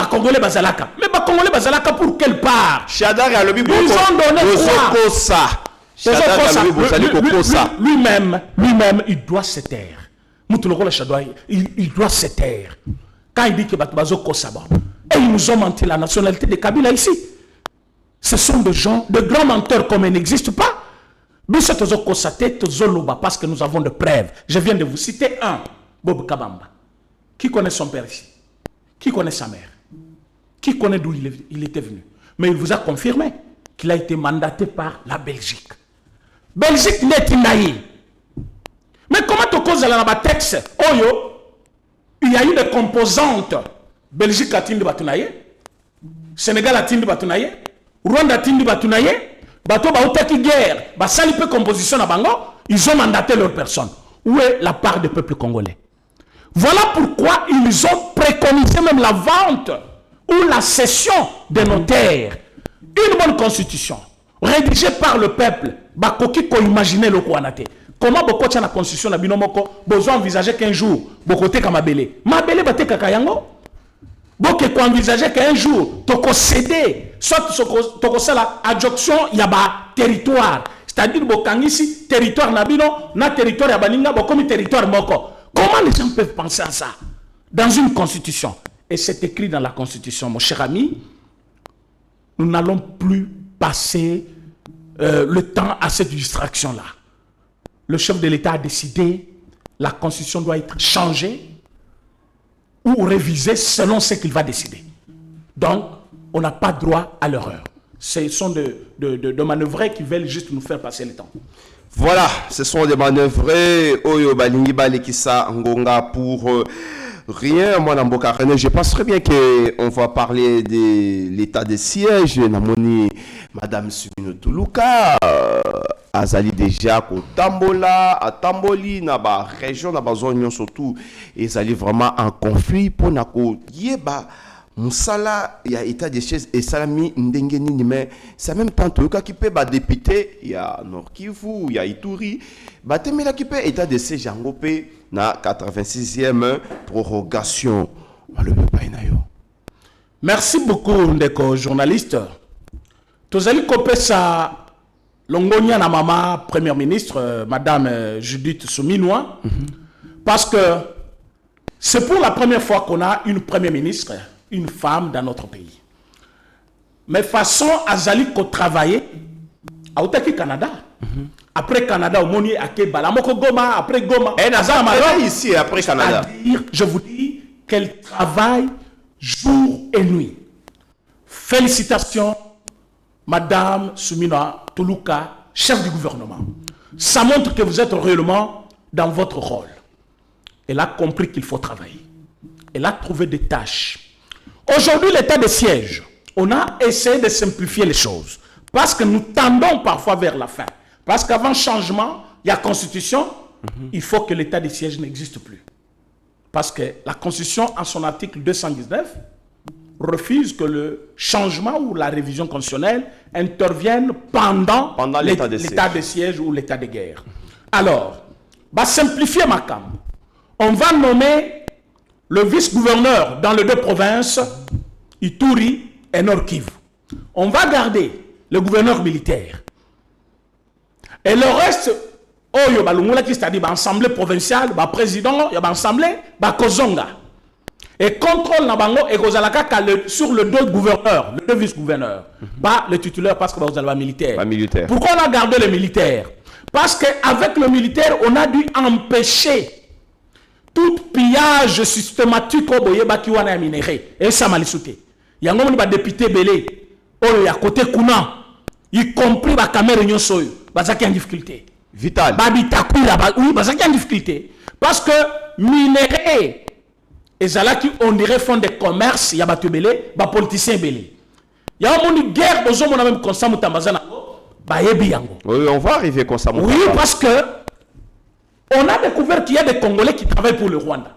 Congolais Bazalaka. Mais Congolais Bazalaka pour quelle part? Ils ont donné quoi? Lui-même, il doit se taire. Il doit se taire. Quand il dit que Bazo Kosaba. Et ils nous ont menti la nationalité de Kabila ici. Ce sont des gens, de grands menteurs comme ils n'existent pas. Parce que nous avons de preuves. Je viens de vous citer un, Bob Kabamba. Qui connaît son père ici? Qui connaît sa mère? Qui connaît d'où il était venu? Mais il vous a confirmé qu'il a été mandaté par la Belgique. Belgique n'est inaïe. Mais comment tu causes dans le texte? Il y a eu des composantes. Belgique a tindi batunaye, Sénégal a tindi batunaye, Rwanda a tindi batunaye, bato ba outaki guerre, ba sali peu composition na bango, ils ont mandaté leur personne. Où est la part du peuple congolais? Voilà pourquoi ils ont préconisé même la vente ou la cession de nos terres. Une bonne constitution, rédigée par le peuple, bakoki ko imaginer le kouanate. Comment beaucoup de la constitution na binomoko besoin envisager qu'un jour bokote ka mabele. Mabele bate kakayango. Boke ko envisager qu'un jour toko céder soit toko sala adjonction ya ba territoire. C'est-à-dire bokangisi territoire na bino na territoire ya baninga bokomi territoire moko. Comment les gens peuvent penser à ça dans une constitution? Et c'est écrit dans la constitution, mon cher ami. Nous n'allons plus passer le temps à cette distraction-là. Le chef de l'État a décidé, la constitution doit être changée ou révisée selon ce qu'il va décider. Donc, on n'a pas droit à l'erreur. Ce sont de manœuvres qui veulent juste nous faire passer le temps. Voilà, ce sont des manœuvres. Oyo balingi balekisa ngonga pour rien. Moi, je pense très bien qu'on va parler de l'état de siège. Namoni, Madame Sumino Tuluka, Azali déjà au Tambola, à Tamboli, na ba région, na ba zone surtout, ils allaient vraiment en conflit pour nako yeba. Moussala, il y a état de siège et salami ndengeni mais c'est même temps Tuluka qui peut ba député, il y a Nord Kivu, il y a Ituri, ba temela qui peut état de siège angopé na 86e prorogation. Merci beaucoup, Ndeko, journaliste. Tozali Kopesa Longonia na mama première ministre, Madame Judith Souminois, parce que c'est pour la première fois qu'on a une première ministre, une femme dans notre pays. Mais façon Azali ko travailler à Otaki Canada. Après Canada, au Moni à Kebala, Moko Goma, après Goma. Et Nazar ici après Canada. Je vous dis qu'elle travaille jour et nuit. Félicitations, Madame Soumina Tuluka, chef du gouvernement. Ça montre que vous êtes réellement dans votre rôle. Elle a compris qu'il faut travailler. Elle a trouvé des tâches. Aujourd'hui, l'état de siège, on a essayé de simplifier les choses. Parce que nous tendons parfois vers la fin. Parce qu'avant changement, il y a constitution, il faut que l'état de siège n'existe plus. Parce que la constitution, en son article 219, refuse que le changement ou la révision constitutionnelle intervienne pendant l'état de siège ou l'état de guerre. Alors, va simplifier ma cam. On va nommer le vice-gouverneur dans les deux provinces, Ituri et Nord Kivu. On va garder le gouverneur militaire. Et le reste, c'est-à-dire l'assemblée provinciale, le président, l'assemblée, Kozonga. Et contrôle Nabango et Kozalaka sur le deux gouverneurs, le deux vice-gouverneurs. Pas le titulaire parce que vous avez un militaire. Pourquoi on a gardé le militaire? Parce qu'avec le militaire, on a dû empêcher tout pillage systématique au Boyeba qui a minéré. Et ça m'a lisouté. Il y a un député Belé, il y a côté Kuna, y compris la caméra Union Soyo, il y a une difficulté. Vital. Oui, il y a une difficulté. Parce que minéré, et ça là qui on dirait font des commerces, il y a des Belé, des politiciens Belé. Il y a une guerre, on a même constamment Tambazana. Oui, on va arriver constamment. Oui, parce que on a découvert qu'il y a des Congolais qui travaillent pour le Rwanda.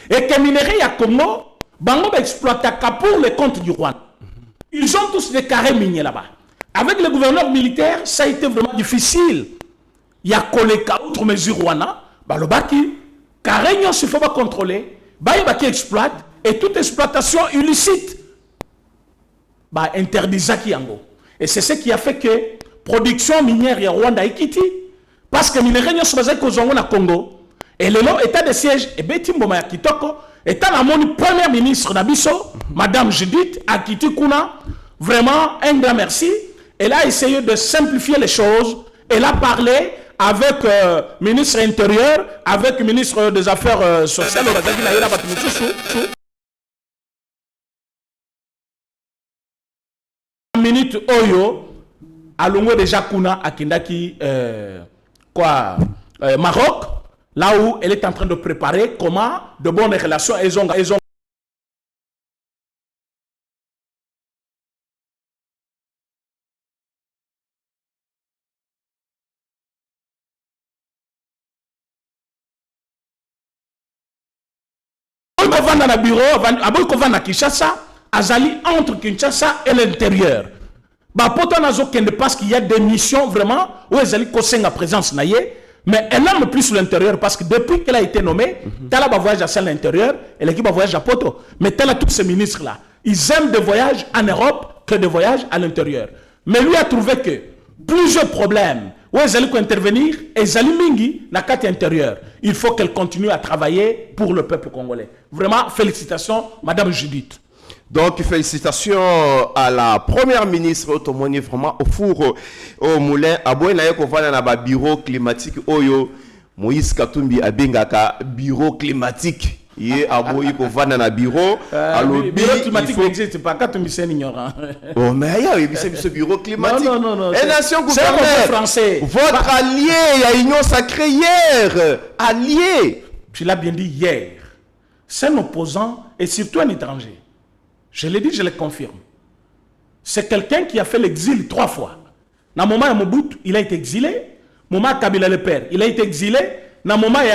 Et que minerai à Congo, Bango exploite pour les comptes du Rwanda. Ils ont tous des carrés miniers là-bas. Avec le gouverneur militaire, ça a été vraiment difficile. Il y a Koleka, autre mesure Rwanda, le baki, carré il ne faut pas contrôler, il qui exploite, et toute exploitation illicite, interdit Zaki Yango. Et c'est ce qui a fait que production minière et Rwanda est quittée. Parce que minerai ne sont pas qu'au na Congo. Et le long état de siège, et Betimbo ya Kitoko, étant la première ministre Nabiso, Madame Judith Akiti Kuna, vraiment un grand merci. Elle a essayé de simplifier les choses. Elle a parlé avec le ministre intérieur, avec le ministre des Affaires sociales, minute Oyo, à l'ongwe déjà Kuna Akindaki, Maroc, là où elle est en train de préparer comment de bonnes relations elles ont dans le bureau, à Kinshasa, Azali entre Kinshasa et l'intérieur. Parce qu'il y a des missions vraiment où Azali Kosenga présence naïe, Mais elle aime plus l'intérieur parce que depuis qu'elle a été nommée, Tala va voyager à l'intérieur et l'équipe va voyager à Poto. Mais Tala, tous ces ministres-là, ils aiment des voyages en Europe que des voyages à l'intérieur. Mais lui a trouvé que plusieurs problèmes où ils allaient intervenir et ils allaient mingi na carte intérieure. Il faut qu'elle continue à travailler pour le peuple congolais. Vraiment, félicitations, Madame Judith. Donc, félicitations à la première ministre Otomoni, vraiment au four, au moulin. Aboye na yeko vana na ba bureau climatique oyo Moïse Katumbi abengaka bureau climatique. Yé aboye ko vana na bureau. Alors, bureau climatique n'existe pas. Katumbi c'est ignorant. Oh mais il y a ce bureau climatique. Non. Et nation gouverneur français. Votre allié, il y a union sacrée hier. Allié. Tu l'as bien dit hier. C'est un opposant et surtout un étranger. Je l'ai dit, je le confirme. C'est quelqu'un qui a fait l'exil 3 fois. Dans le moment où Mobutu, il a été exilé. Moment Kabila le père, il a été exilé. Dans le moment où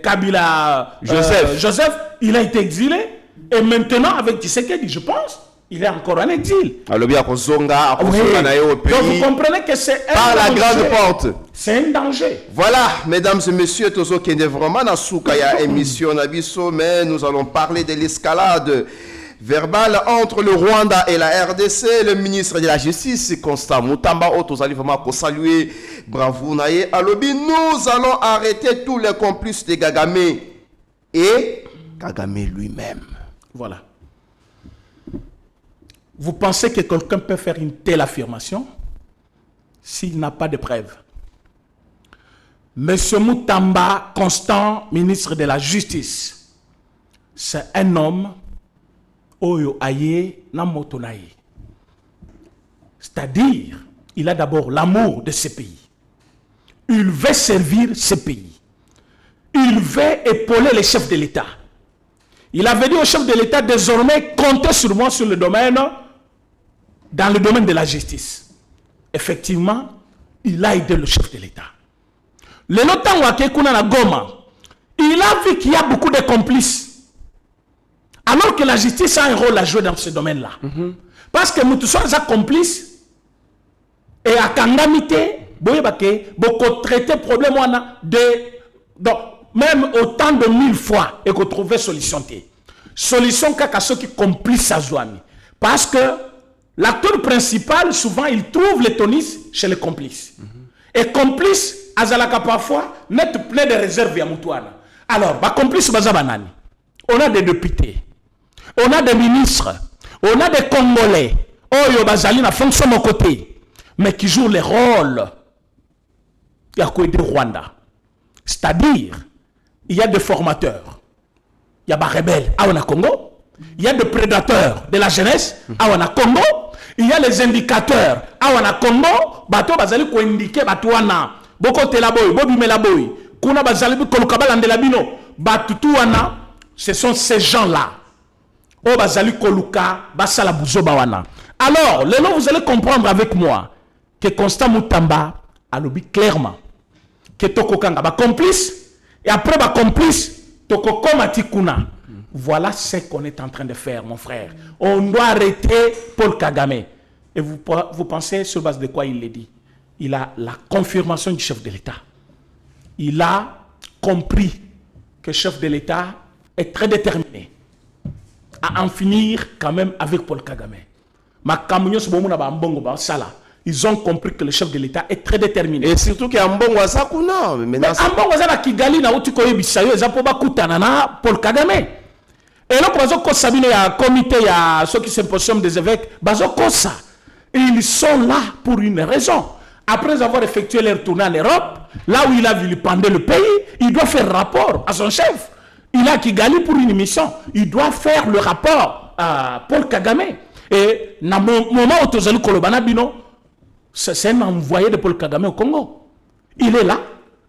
Kabila Joseph, il a été exilé. Et maintenant, avec Tshisekedi, je pense, il est encore en exil. Alors, bien, donc vous comprenez que c'est un par la grande porte. C'est un danger. Voilà, mesdames et messieurs, Tozo Kende, vraiment, dans Soukaya émission Nabiso, mais nous allons parler de l'escalade verbale entre le Rwanda et la RDC. Le ministre de la Justice, Constant Mutamba, Otozali, vraiment, pour saluer, bravo, Naye, Alobi, nous allons arrêter tous les complices de Kagame et Kagame lui-même. Voilà. Vous pensez que quelqu'un peut faire une telle affirmation s'il n'a pas de preuves? Monsieur Mutamba, Constant, ministre de la Justice, c'est un homme oyo aye na motonaye. C'est-à-dire, il a d'abord l'amour de ce pays. Il veut servir ce pays. Il veut épauler les chefs de l'État. Il avait dit au chef de l'État, désormais, comptez sur moi dans le domaine de la justice. Effectivement, il a aidé le chef de l'État. Le notant Wakekuna na Goma, il a vu qu'il y a beaucoup de complices. Alors que la justice a un rôle à jouer dans ce domaine-là. Parce que nous tous sommes complices et à Kangamite, beaucoup traiter problème donc même autant de 1000 fois et qu'on trouve solution. Solution qu'à ceux qui complices à Zouami. Parce que l'acteur principal, souvent, il trouve les tonistes chez les complices. Et complices, Azalaka parfois, net plein de réserves à Moutouana. Alors, complices, on a des députés, on a des ministres, on a des Congolais, Oyo Bazalina fonction de côté, mais qui jouent les rôles de Rwanda. C'est-à-dire, il y a des formateurs, il y a des rebelles à Congo, il y a des prédateurs de la jeunesse à Congo, il y a les indicateurs à Congo, bato bazali ko indiquer batouana, boko telaboy, bobi melaboy, kuna bazali kolukabala ndelabino, batutuana, ce sont ces gens-là. O bazali koluka, basala buzo bawana. Alors, le nom vous allez comprendre avec moi que Constant Mutamba a lobby clairement que Toko Kanga ba complice et après ba complice Toko Komatikuna. Voilà ce qu'on est en train de faire, mon frère. On doit arrêter Paul Kagame. Et vous pensez sur base de quoi il l'a dit? Il a la confirmation du chef de l'État. Il a compris que le chef de l'État est très déterminé à en finir quand même avec Paul Kagame. Ils ont compris que le chef de l'État est très déterminé. Et surtout qu'il y a un bon Wazakuna. Mais un bon Wazakuna Kigali na Utikoye Bisayo, ils ont pas Kutanana Paul Kagame. Et là, il y a un comité, il y a ceux qui symposium des évêques, et ils sont là pour une raison. Après avoir effectué leur tournée en Europe, là où il a vilipendé le pays, il doit faire rapport à son chef. Il a Kigali pour une mission. Il doit faire le rapport à Paul Kagame. Et dans le moment où Tozali Kolobana Bino, c'est un envoyé de Paul Kagame au Congo. Il est là.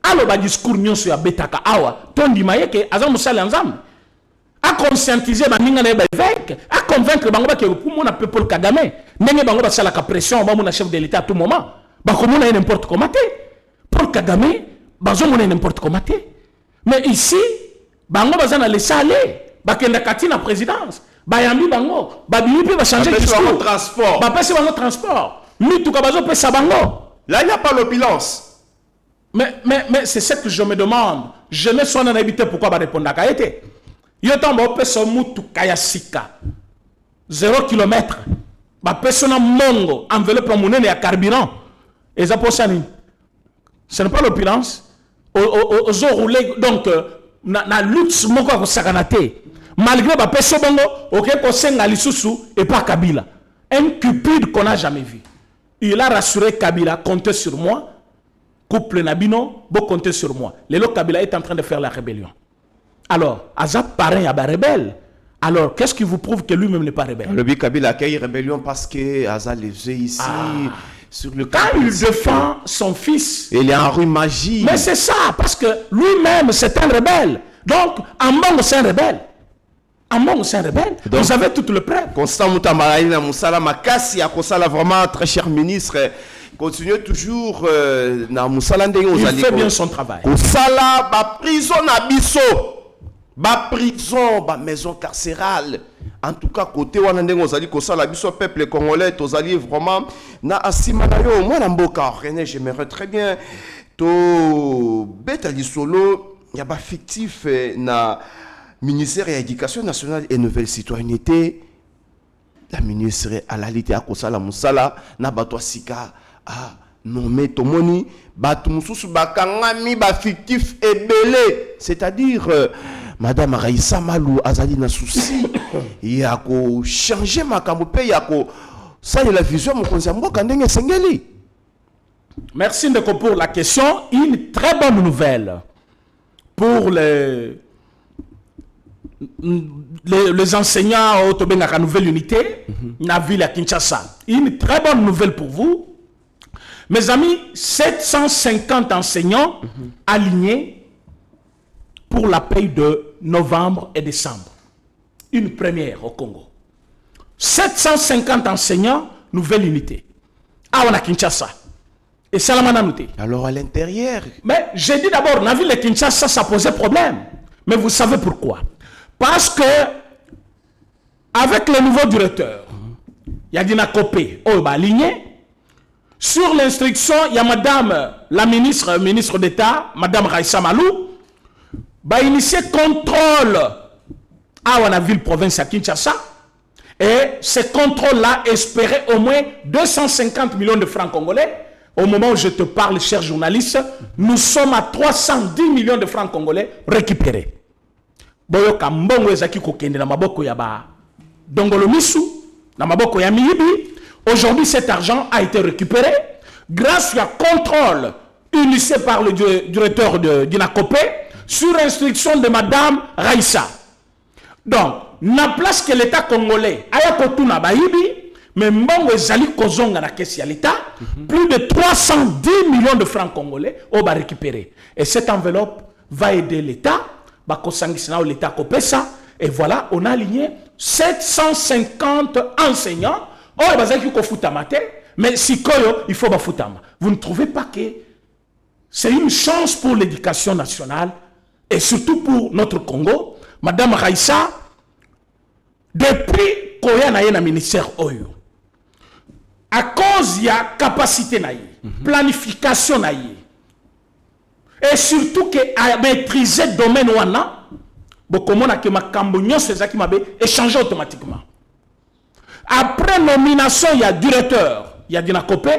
Alors, le discours sur la Betaka Awa, Tondi Mayeke, Azam Moussali Anzam. À conscientiser les évêques, à convaincre que pour mon appel Paul Kagame, n'est pas la pression au chef de l'État à tout moment. Comme n'importe comment. Paul Kagame, n'importe comment. Mais ici, bango bazana laisser aller. Bakenda kati na présidence. Bayambi bango. Babili peut changer de discours. Transport. Bapesi bango transport. Mituka bazo pesa bango. Là, il n'y a pas l'opulence. Mais c'est ce que je me demande. Je ne suis pas habité pourquoi va répondre à Kaete. Yotambo pesomutu kayasika. 0 km. Ba persona mongo enveloppe monene ya carburant. Et ça pour ça. Ce n'est pas l'opulence. Aux roulé donc na luxe moko ko sakanate. Malgré ba peso bongo, OK ko senga lisusu et pas Kabila. Un cupide qu'on n'a jamais vu. Il a rassuré Kabila, comptez sur moi. Couple Nabino, vous comptez sur moi. Lélo Kabila est en train de faire la rébellion. Alors, Azap parrain à rebelle. Alors, qu'est-ce qui vous prouve que lui-même n'est pas rebelle? Le Kabila accueille rébellion parce que Azap les yeux ici sur le quand il défend son fils. Il est en rue Magie. Mais c'est ça, parce que lui-même c'est un rebelle. Donc, Ambongo c'est un rebelle. Ambongo c'est un rebelle. Donc, vous avez toutes les preuves. Constant Moutambaraïna Moussala Makassi, à Kosala vraiment très cher ministre. Continuez toujours na Moussala Ndenge. Il fait bien son travail. Kosala, ba prison na biso. Ba prison, ba maison carcérale. En tout cas, côté Wanandeng Ozali Kosala biso peuple congolais, Ozali vraiment na asimanayo. Moi Namboka, René, j'aimerais très bien to Betali Solo, y a ba fictif na ministère de l'Éducation nationale et nouvelle citoyenneté. La ministre à la lité à Kosala Moussala na bato sika a nommé Tomoni bato mususu bakangami ba fictif ebele, c'est-à-dire Madame Raïssa Malou azali na souci ya ko changer makambo pe ya ko ça la vision mon conseil mboka ndenge sengeli. Merci Ndeko pour la question. Une très bonne nouvelle pour les enseignants au Benga nouvelle unité na ville à Kinshasa. Une très bonne nouvelle pour vous. Mes amis, 750 enseignants alignés pour la paye de novembre et décembre. Une première au Congo. 750 enseignants, nouvelle unité. Ah, on a Kinshasa. Et Salamanamouté. Alors à l'intérieur. Mais j'ai dit d'abord, la ville de Kinshasa, ça posait problème. Mais vous savez pourquoi? Parce que, avec le nouveau directeur, il y a Dina Kopé, aligné. Sur l'instruction, il y a madame, la ministre d'État, madame Raïssa Malou, va initier contrôle à la ville province à Kinshasa. Et ce contrôle-là espérait au moins 250 millions de francs congolais. Au moment où je te parle, chers journalistes, nous sommes à 310 millions de francs congolais récupérés. Boyoka mbongo ezaki kokende na maboko ya ba dongolo misu na maboko ya miyibi. Aujourd'hui, cet argent a été récupéré grâce à contrôle initié par le directeur de Dinakopé sur instruction de madame Raïssa. Donc, na place que l'État congolais aya kotuna bayibi, mais mbongo ezali kozonga na kesi ya l'État, plus de 310 millions de francs congolais on va récupérer. Et cette enveloppe va aider l'État. L'État Kopesa, et voilà, on a aligné 750 enseignants. Mais si il faut bafutama. Vous ne trouvez pas que c'est une chance pour l'éducation nationale et surtout pour notre Congo? Madame Raïssa, depuis qu'il y a un ministère Oyo, à cause de la capacité, planification, et surtout que à maîtriser le domaine wana bokomona ke makambo nyonso ezaki mabe échanger automatiquement. Après nomination il y a directeur, il y a Dinakopé,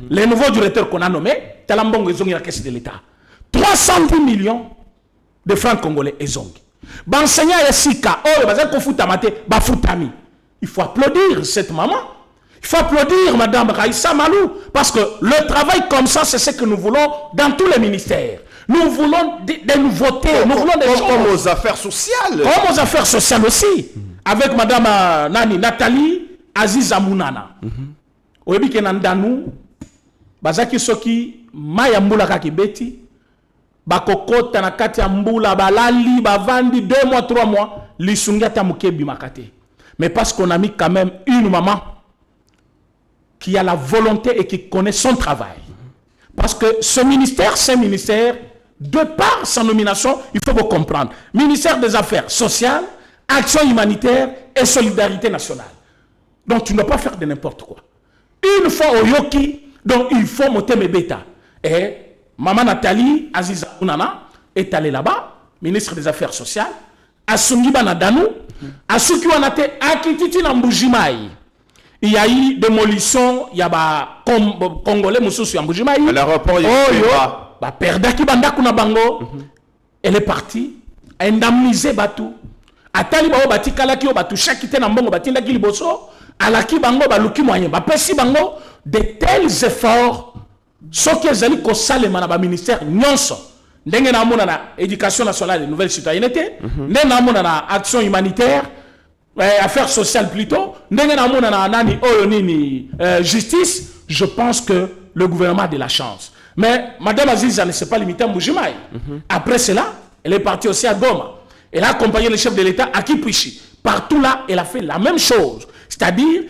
les nouveaux directeurs qu'on a nommés, talambongo ezongi la caisse de l'État. 310 millions de francs congolais ezongi. Benseignant Yesika, oh bazak kofutamate bafutami. Il faut applaudir cette maman. Il faut applaudir Madame Raïssa Malou parce que le travail comme ça c'est ce que nous voulons dans tous les ministères. Nous voulons des nouveautés, nous voulons des choses. Comme aux affaires sociales. Comme aux affaires sociales aussi. Avec Madame Nathalie Aziza Mounana. Oyebi ke nandanu, bazaki soki maya mbula kaki beti, bakokota na kati ya mbula balali, bavandi 2 mois, 3 mois, lisungi ata mukebi makate. Mais parce qu'on a mis quand même une maman qui a la volonté et qui connaît son travail. Parce que ce ministère, c'est un ministère, de par sa nomination, il faut vous comprendre. Ministère des Affaires sociales, action humanitaire et solidarité nationale. Donc tu ne dois pas faire de n'importe quoi. Une fois au Yoki, donc il faut monter mes bêtas. Et Maman Nathalie Aziza Unana est allée là-bas, ministre des Affaires sociales. Asungi Banadanou, Asuki Wanate, Akititi Nambujimai. Il y a eu démolition, il y a des Congolais Moussous Yambujimai. À l'aéroport, il y a pas. Perdaki Bandakuna Bango, elle est partie, indemnisée Batou. Atali Bao Bati Kalaki, Batu Chakite Nambongo, Batindaki Liboso, Alaki Bango, Baluki Moyen, Bapesi Bango, de tels efforts, ce qu'ils allaient consommer dans le ministère, Nyonso. Ndenge na mona na éducation nationale et nouvelle citoyenneté, ndenge na mona na action humanitaire, affaires sociales plutôt, ndenge na mona na nani nini justice, je pense que le gouvernement a de la chance. Mais Madame Aziza ne s'est pas limitée à Mbujimaï. Après cela, elle est partie aussi à Goma. Elle a accompagné le chef de l'État à Kipuishi. Partout là, elle a fait la même chose. C'est-à-dire,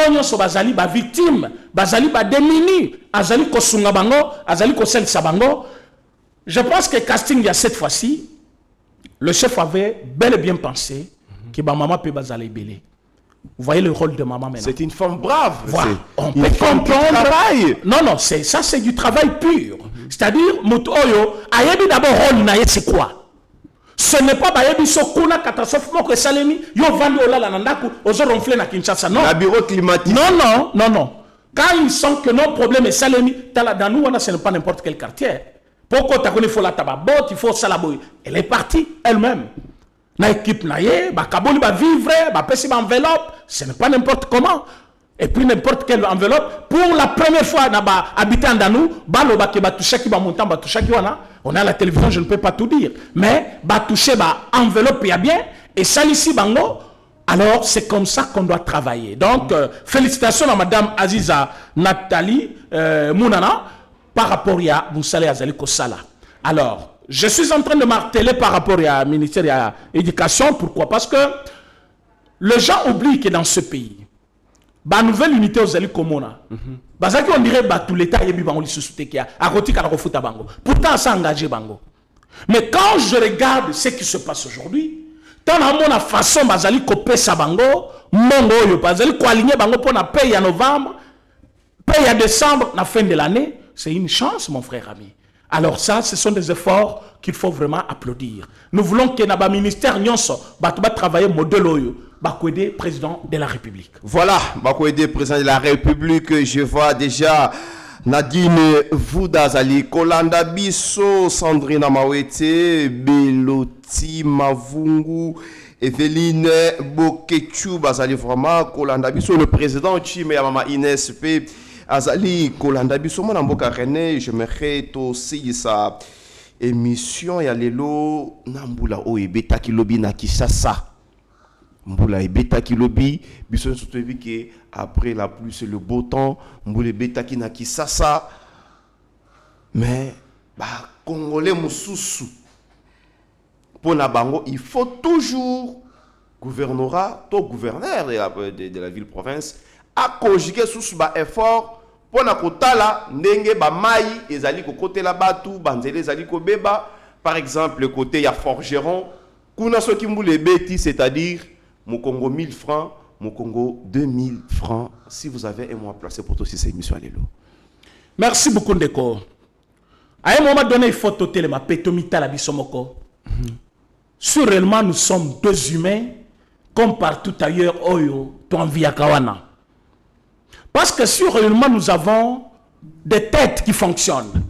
onyo so bazali ba victime, bazali ba démuni, azali ko sunga bango, azali ko sel sabango. Je pense que casting, il y a cette fois-ci, le chef avait bel et bien pensé que maman peut bazali belé. Vous voyez le rôle de maman maintenant. C'est une femme brave. Voilà. On peut comprendre. Non, non, ça c'est du travail pur. C'est-à-dire, Mutu Oyo, ayebi d'abord rôle naïe, c'est quoi? Ce n'est pas bayebi sokuna catastrophe moko salemi yo vandi olala nandaku ozo ronfler na Kinshasa. Non. La bureau climatique. Non. Quand ils sentent que nos problèmes est salemi, dans nous, ce n'est pas n'importe quel quartier. Pourquoi tu connais, il faut la tababot, il faut salaboy. Elle est partie elle-même. Na équipe naïe, ba kaboli ba vivre, ba pesi ba enveloppe, ce n'est pas n'importe comment. Et puis n'importe quelle enveloppe, pour la première fois na ba habitant dans nous, ba lo ba ke ba toucher ki ba montant ba toucher ki wana, on a la télévision, je ne peux pas tout dire, mais ba toucher ba enveloppe ya bien et salisi bango. Alors, c'est comme ça qu'on doit travailler. Donc, félicitations à Madame Aziza Nathalie Mounana par rapport à Moussale Azali Kosala. Alors, je suis en train de marteler par rapport au ministère de l'Éducation. Pourquoi? Parce que les gens oublient que dans ce pays, la nouvelle unité aux Zali Komona, on dirait que tout l'État est à côté de Bango. Pourtant, ça a engagé Bango. Mais quand je regarde ce qui se passe aujourd'hui, tant à mon façon, bazali kopé sa bango, mongo yo, bazali ko aligner bango pour na paye en novembre, paye en décembre, na fin de l'année, c'est une chance, mon frère ami. Alors ça, ce sont des efforts qu'il faut vraiment applaudir. Nous voulons que naba ministère nyonso, ba travailler modèle oyo, ba ko aider président de la République. Voilà, ba ko aider président de la République, je vois déjà Nadine Voudazali, Kolanda Bisso, Sandrina Mawete, Beloti Mavungu, Evelyne Bokechu, Bazali vraiment, Kolanda Bisso, le président Chime Mama Inès P. Azali, Kolanda Bisso, mon amboka René, je me aussi sa émission, ya lelo, Nambula Oebeta Kilobi Nakisasa. Mboula et beta qui lobby, biso surtout que après la pluie c'est le beau temps, mboula beta qui na qui ça. Mais bah congolais mususu. Pour na bango, il faut toujours gouvernorat, tout gouverneur de la ville province à conjuguer sous ba effort pour na kotala ndenge ba mai ezali ko côté la batu, banzele ezali ko beba. Par exemple, le côté ya forgeron, kuna so ki mboula beti, c'est-à-dire mon Congo 1000 francs, mon Congo 2000 francs. Si vous avez un mois placé pour tous ces émissions, allez-le. Merci beaucoup, Ndeko. À un moment donné, il faut toter le mapetomita la bisomoko. Sur réellement, nous sommes deux humains, comme partout ailleurs, Oyo, Toanvia Kawana. Parce que sur réellement, nous avons des têtes qui fonctionnent.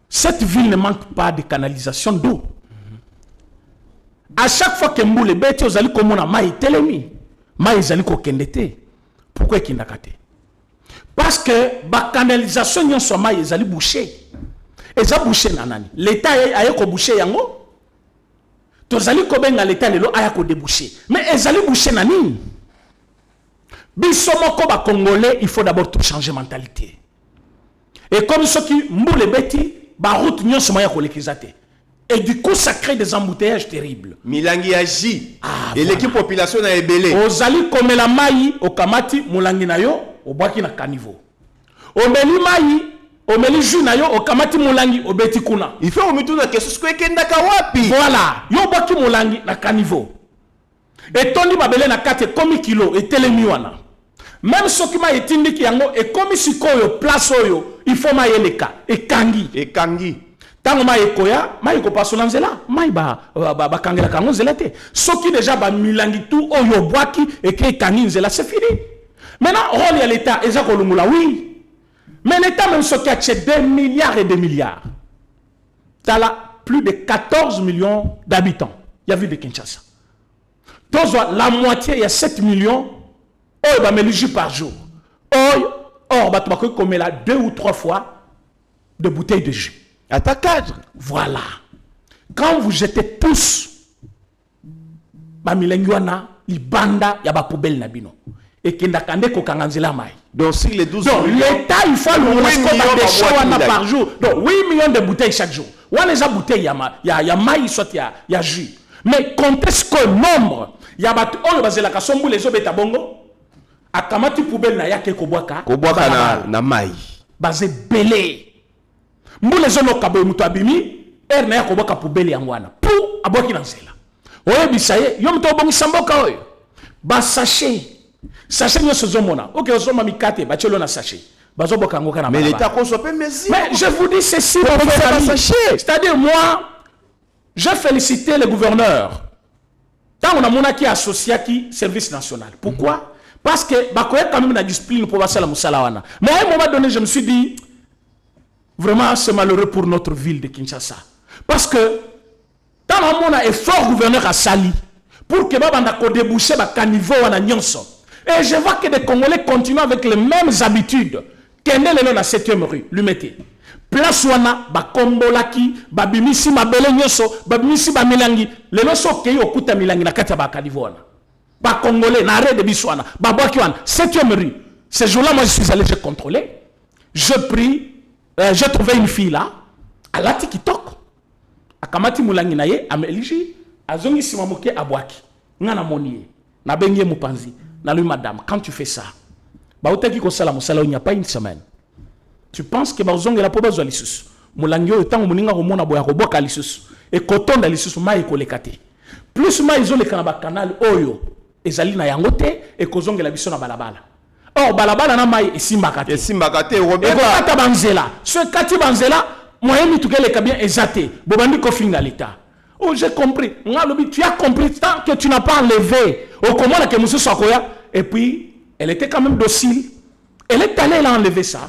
Cette ville ne manque pas de canalisation d'eau. À chaque fois que Mboule bête aux ali comme on a maï telemi, maï zali ko kendete. Pourquoi qu'il n'a qu'à? Parce que la canalisation yon soit maï zali bouché. Et ça bouché nanani. L'État a ko bouché yango. To zali ko benga l'État lelo a ko débouché. Mais zali bouché nani. Bisomoko ba Congolais, il faut d'abord tout changer mentalité. Et comme ceux qui Mboule bêti, ba route nyon soit maï ko lekizate. Et du coup, ça crée des embouteillages terribles. Milangi agit. Et l'équipe population a ébélé. Ozali comme la maï, au kamati, Moulangi na yo, au baki na kanivo. Omeli maï, omeli jus na yo, au kamati Moulangi, au beti kuna. Il faut omitu na kesus kwe kenda kawapi. Voilà. Yo baki Moulangi na kanivo. Et tondi babele na 4 komi kilo, et telemi wana. Même ce qui m'a été indiqué yango, et komi siko yo, place yo, il faut mailler les cas et kangi tango maille koya maille ko pasola nzela maille ba kangela kango nzela te soki déjà ba milangi tout oyo boaki et que kangi nzela c'est fini. Maintenant rôle ya l'état eza ko lumula oui, mais l'état même soki a 2 milliards et 2 milliards, t'as là plus de 14 millions d'habitants. Il y a vu de Kinshasa. La moitié, il y a 7 millions. Oh, bah, mais par jour. Or, bah, tu vas comme là 2 ou 3 fois de bouteilles de jus. À ta cadre. Voilà. Quand vous jetez tous, bah, milenguana, libanda, il y a pas poubelle nabino. Et qu'il n'a qu'à kanganzela mai. Donc, si les 12 donc, l'État, il faut le par jour. Donc, 8 millions de bouteilles chaque jour. Ou les bouteilles, il y a maïs, soit il y a jus. Mais comptez ce que nombre, il y a la kasombu les obeta bongo. A kamati poubelle na yake kobwaka. Kobwaka na mai. Basé belé. Mbu les ono kabo mutu abimi, na ya kobwaka poubelle yangwana. Pou aboki na nzela. Oye bisaye, yo mto bongi samboka oyo. Ba sachet. Sachet nyo sozomona. OK, ozoma mikate, ba chelo na sachet. Bazo boka ngoka na. Mais l'État conçoit pas mesure. Mais je vous dis ceci, c'est-à-dire moi j'ai félicité le gouverneur. Tant on a mon qui associé qui service national. Pourquoi? Parce que bah quand même la discipline pour passer la musalawana. Mais à un moment donné, je me suis dit vraiment c'est malheureux pour notre ville de Kinshasa. Parce que tant on a effort gouverneur à Sali pour que baba ko déboucher ba caniveau wana nyonso. Et je vois que des Congolais continuent avec les mêmes habitudes. Qu'est-ce que dans la 7e rue, lui mettez. Place wana ba kombolaki ba bimisi mabele nyoso ba bimisi ba milangi le loso ke okuta milangi na kati ba kadivona ba congolais na arrêt de biswana ba boki wana 7e rue. Ce jour-là moi je suis allé, j'ai contrôlé, je prie, j'ai trouvé une fille là à la TikTok akamati mulangi na ye ameliji azongi sima moke abwaki ngana monier na bengie mupanzi na lui madame quand tu fais ça ba utaki ko sala musala il n'y a pas une semaine. Tu penses que bazonge la poba zo lisusu mulangi oyo tango muninga ko mona boya ko boka lisusu e kotonda lisusu mai ko lekate plus mai zo lekana ba canal oyo ezali na yango te e kozonge la biso na balabala. Or balabala na mai esimbaka te robeba ta banzela ce kati banzela moyen mitukele ka bien ezate bobandi ko finga l'état. Oh j'ai compris ngalobi tu as compris tant que tu n'as pas enlevé au comment que mususu akoya et puis elle était quand même docile, elle est allée là enlever ça.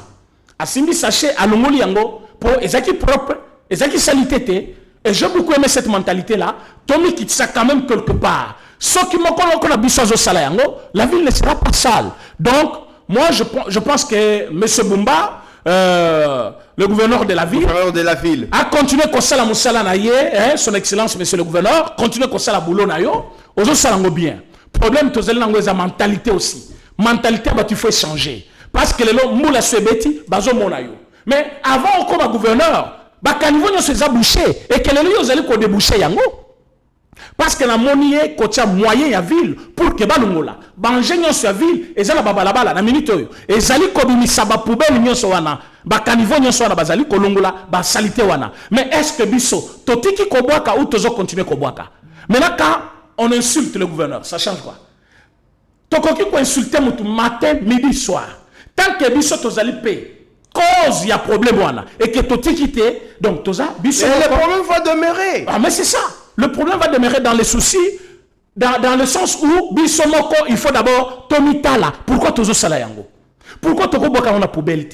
Asimbi sachet à l'ongoli yango pour ezaki propre, ezaki salité. Et j'ai beaucoup aimé cette mentalité là. Tommy quitte ça quand même quelque part. Ce qui m'a connu la bisozo sala yango, la ville ne sera pas sale. Donc moi je pense que M. Bumba, le gouverneur de la ville, a continué comme ça la musala na ye, son excellence monsieur le gouverneur, continue comme ça la boulot na yo, ozo salango bien. Problème tozeli nango eza mentalité aussi. Mentalité bah tu faut changer. Parce que les gens moula sebeti bazo monayo. Mais avant comme gouverneur, ba kanivo nyo se bouché et que les gens allaient ko déboucher yango. Parce que la monnaie kocha moyen ya ville pour que balungola. Ba ingénieur sur ville et za la babalabala na minute oyo. Et zali ko bimisa ba poubelle nyo so wana. Ba kanivo nyo so wana bazali ko longola ba salité wana. Mais est-ce que biso totiki ko boaka ou tozo continuer ko boaka? Maintenant quand on insulte le gouverneur, ça change quoi? Tokoki ko insulter mutu matin, midi, soir. Tant que biso tozali paye, cause il y a problème wana et que toti quitté, donc toza biso. Et le problème va demeurer. Ah mais c'est ça. Le problème va demeurer dans les soucis, dans le sens où biso moko il faut d'abord tomitala. Pourquoi tozo sala yango? Pourquoi toko boka on a poubelle?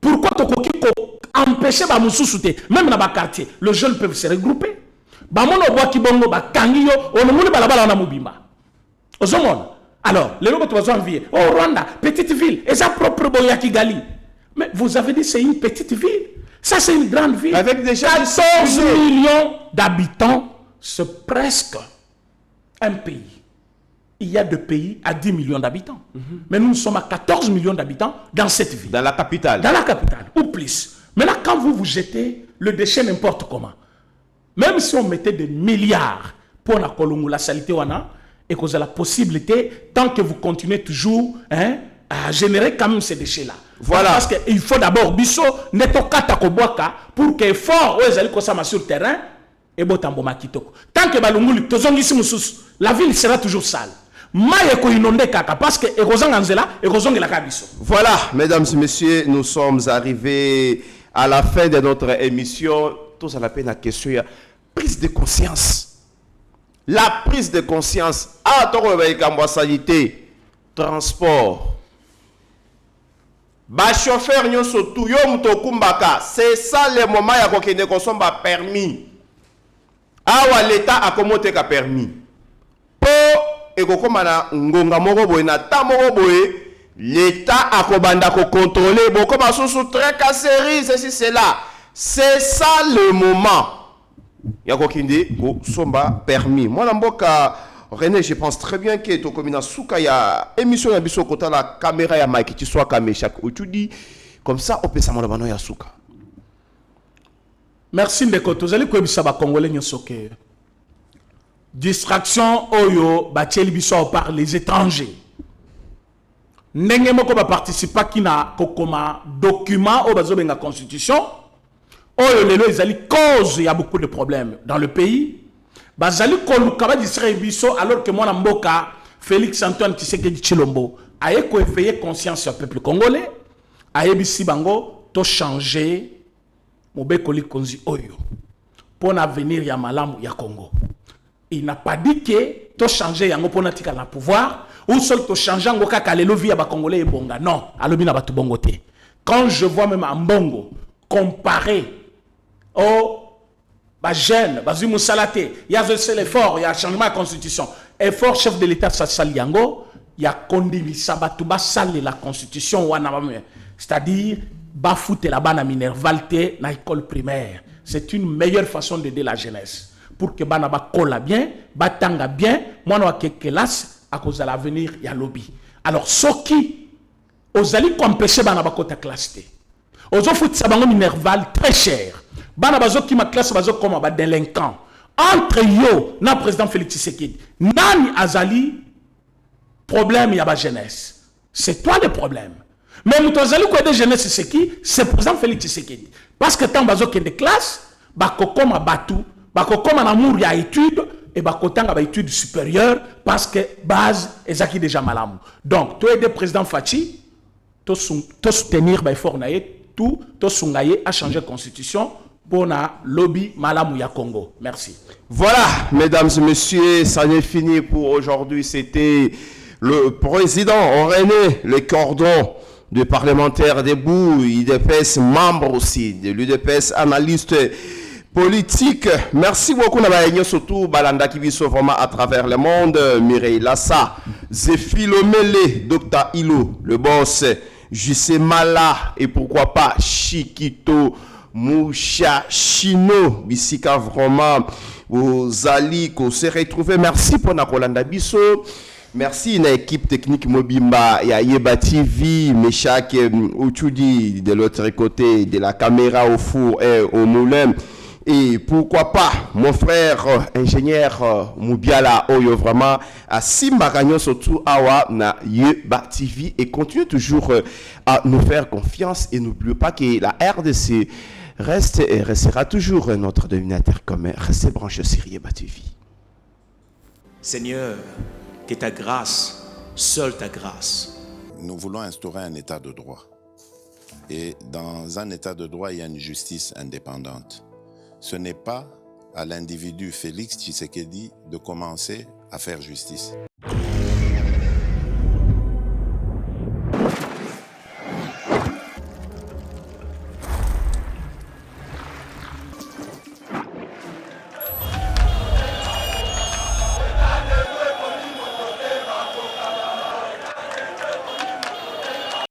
Pourquoi toko ki ko empêcher ba mususu te? Même dans ba quartier, les jeunes peuvent se regrouper. Ba mono boki bongo ba kangiyo, on moni balabala na mubimba. Ozomon. Alors, les gens qui ont envie, oh Rwanda, petite ville, et ça propre Boya Kigali. Mais vous avez dit c'est une petite ville. Ça c'est une grande ville. Avec déjà 14 millions d'habitants, c'est presque un pays. Il y a des pays à 10 millions d'habitants. Mais nous sommes à 14 millions d'habitants dans cette ville. Dans la capitale. Dans la capitale, ou plus. Mais là, quand vous jetez le déchet n'importe comment, même si on mettait des milliards pour la Kolongo, la salité wana, et que vous avez la possibilité, tant que vous continuez toujours à générer quand même ces déchets-là. Voilà. Parce qu'il faut d'abord, biso, netokata koboaka, pour que fort, ou ezali kosama sur le terrain, et botamboma kitoko. Tant que balunguli, tozongisi mususu, la ville sera toujours sale. maye ko inonde kaka parce que ekozanga nzela ekozongela ka biso. Voilà, mesdames et messieurs, nous sommes arrivés à la fin de notre émission. Tous à la peine à question, prise de conscience. La prise de conscience. Ah, ton sanité, transport. Ba chauffeur nyonso tout yo mutokumbaka, c'est ça le moment ya kokende kosomba permis. Awa l'État a commenté ka permis. Po ekokoma na ngonga moko boye na ta moko boye, l'État a kobanda ko contrôler bon comme sous très casserie ceci c'est là. C'est ça le moment. Ya kokende kosomba permis. Moi na mboka René, je pense très bien que tu comme souka ya émission ya biso kota la caméra ya Mike tu sois camé chaque tu dis comme ça on peut ça mon bano ya souka. Merci ndeko tozali ko ebisa ba congolais nyoso ke distraction oyo ba tieli biso par les étrangers. Ndenge moko ba participa kina kokoma document o bazo benga constitution oyo lelo ezali cause ya beaucoup de problèmes dans le pays. Bazali koluka ba distraire biso alors que mwana mboka Félix Antoine Tshisekedi Tshilombo aye ko éveiller conscience au peuple congolais aye bisi bango to changer mobekoli konzi oyo pour l'avenir ya malamu ya Congo. Il n'a pas dit que to changer yango pour na tika la pouvoir ou seul to changer ngo kaka lelo via ba congolais et bonga. Non, alobi na batu bongo te. Quand je vois même en bongo comparé au ba jeune, ba zimu salate, il y a l'effort, il y a changement de constitution. Effort chef de l'État Sassali Yango, il y a condamné ça batu ba sali la constitution wana mame. C'est-à-dire ba foute la bana minervalte na école primaire. C'est une meilleure façon d'aider la jeunesse pour que bana ba kola bien, ba tanga bien, mwana wa kekelas à cause de l'avenir ya lobby. Alors soki ozali ko empêcher bana ba kota classe té. Ozo foute sa bango minerval très cher. Bana bazo ki ma classe bazo comme ba délinquant. Entre yo na président Félix Tshisekedi. Nani azali problème ya ba jeunesse. C'est toi le problème. Mais nous azali ko de jeunesse c'est qui? C'est président Félix Tshisekedi. Parce que tant bazo ki de classe ba kokoma batu, ba kokoma na mour ya étude et ba kotanga ba étude supérieure parce que base ezaki déjà malamu. Donc toi aider président Fachi to soutenir ba effort na tout to sungaye à changer constitution pour la lobby malamu ya Congo. Merci. Voilà, mesdames et messieurs, ça n'est fini pour aujourd'hui. C'était le président René, le cordon de parlementaires debout, UDPS, membre aussi de l'UDPS, analyste politique. Merci beaucoup, surtout Balanda Kibiso, vraiment à travers le monde. Mireille Lassa, Zéphilomele, Dr. Ilo, le boss, Jissé Mala, et pourquoi pas Chiquito, Moucha, Chino, Bissika, vraiment, aux alliés qu'on s'est retrouvés. Merci pour Nakolanda Bisso. Merci à l'équipe technique Mobimba, et à Yeba TV, Meshak Ouchoudi de l'autre côté, de la caméra au four et au moulin. Et pourquoi pas, mon frère ingénieur Moubiala Oyo, vraiment, à Simbaganyo, surtout Awa, na Yeba TV, et continue toujours à nous faire confiance. Et n'oubliez pas que la RDC reste et restera toujours notre dominateur commun. Restez branchés sur Yeba TV. Seigneur, que ta grâce, seule ta grâce. Nous voulons instaurer un état de droit. Et dans un état de droit, il y a une justice indépendante. Ce n'est pas à l'individu Félix Tshisekedi de commencer à faire justice.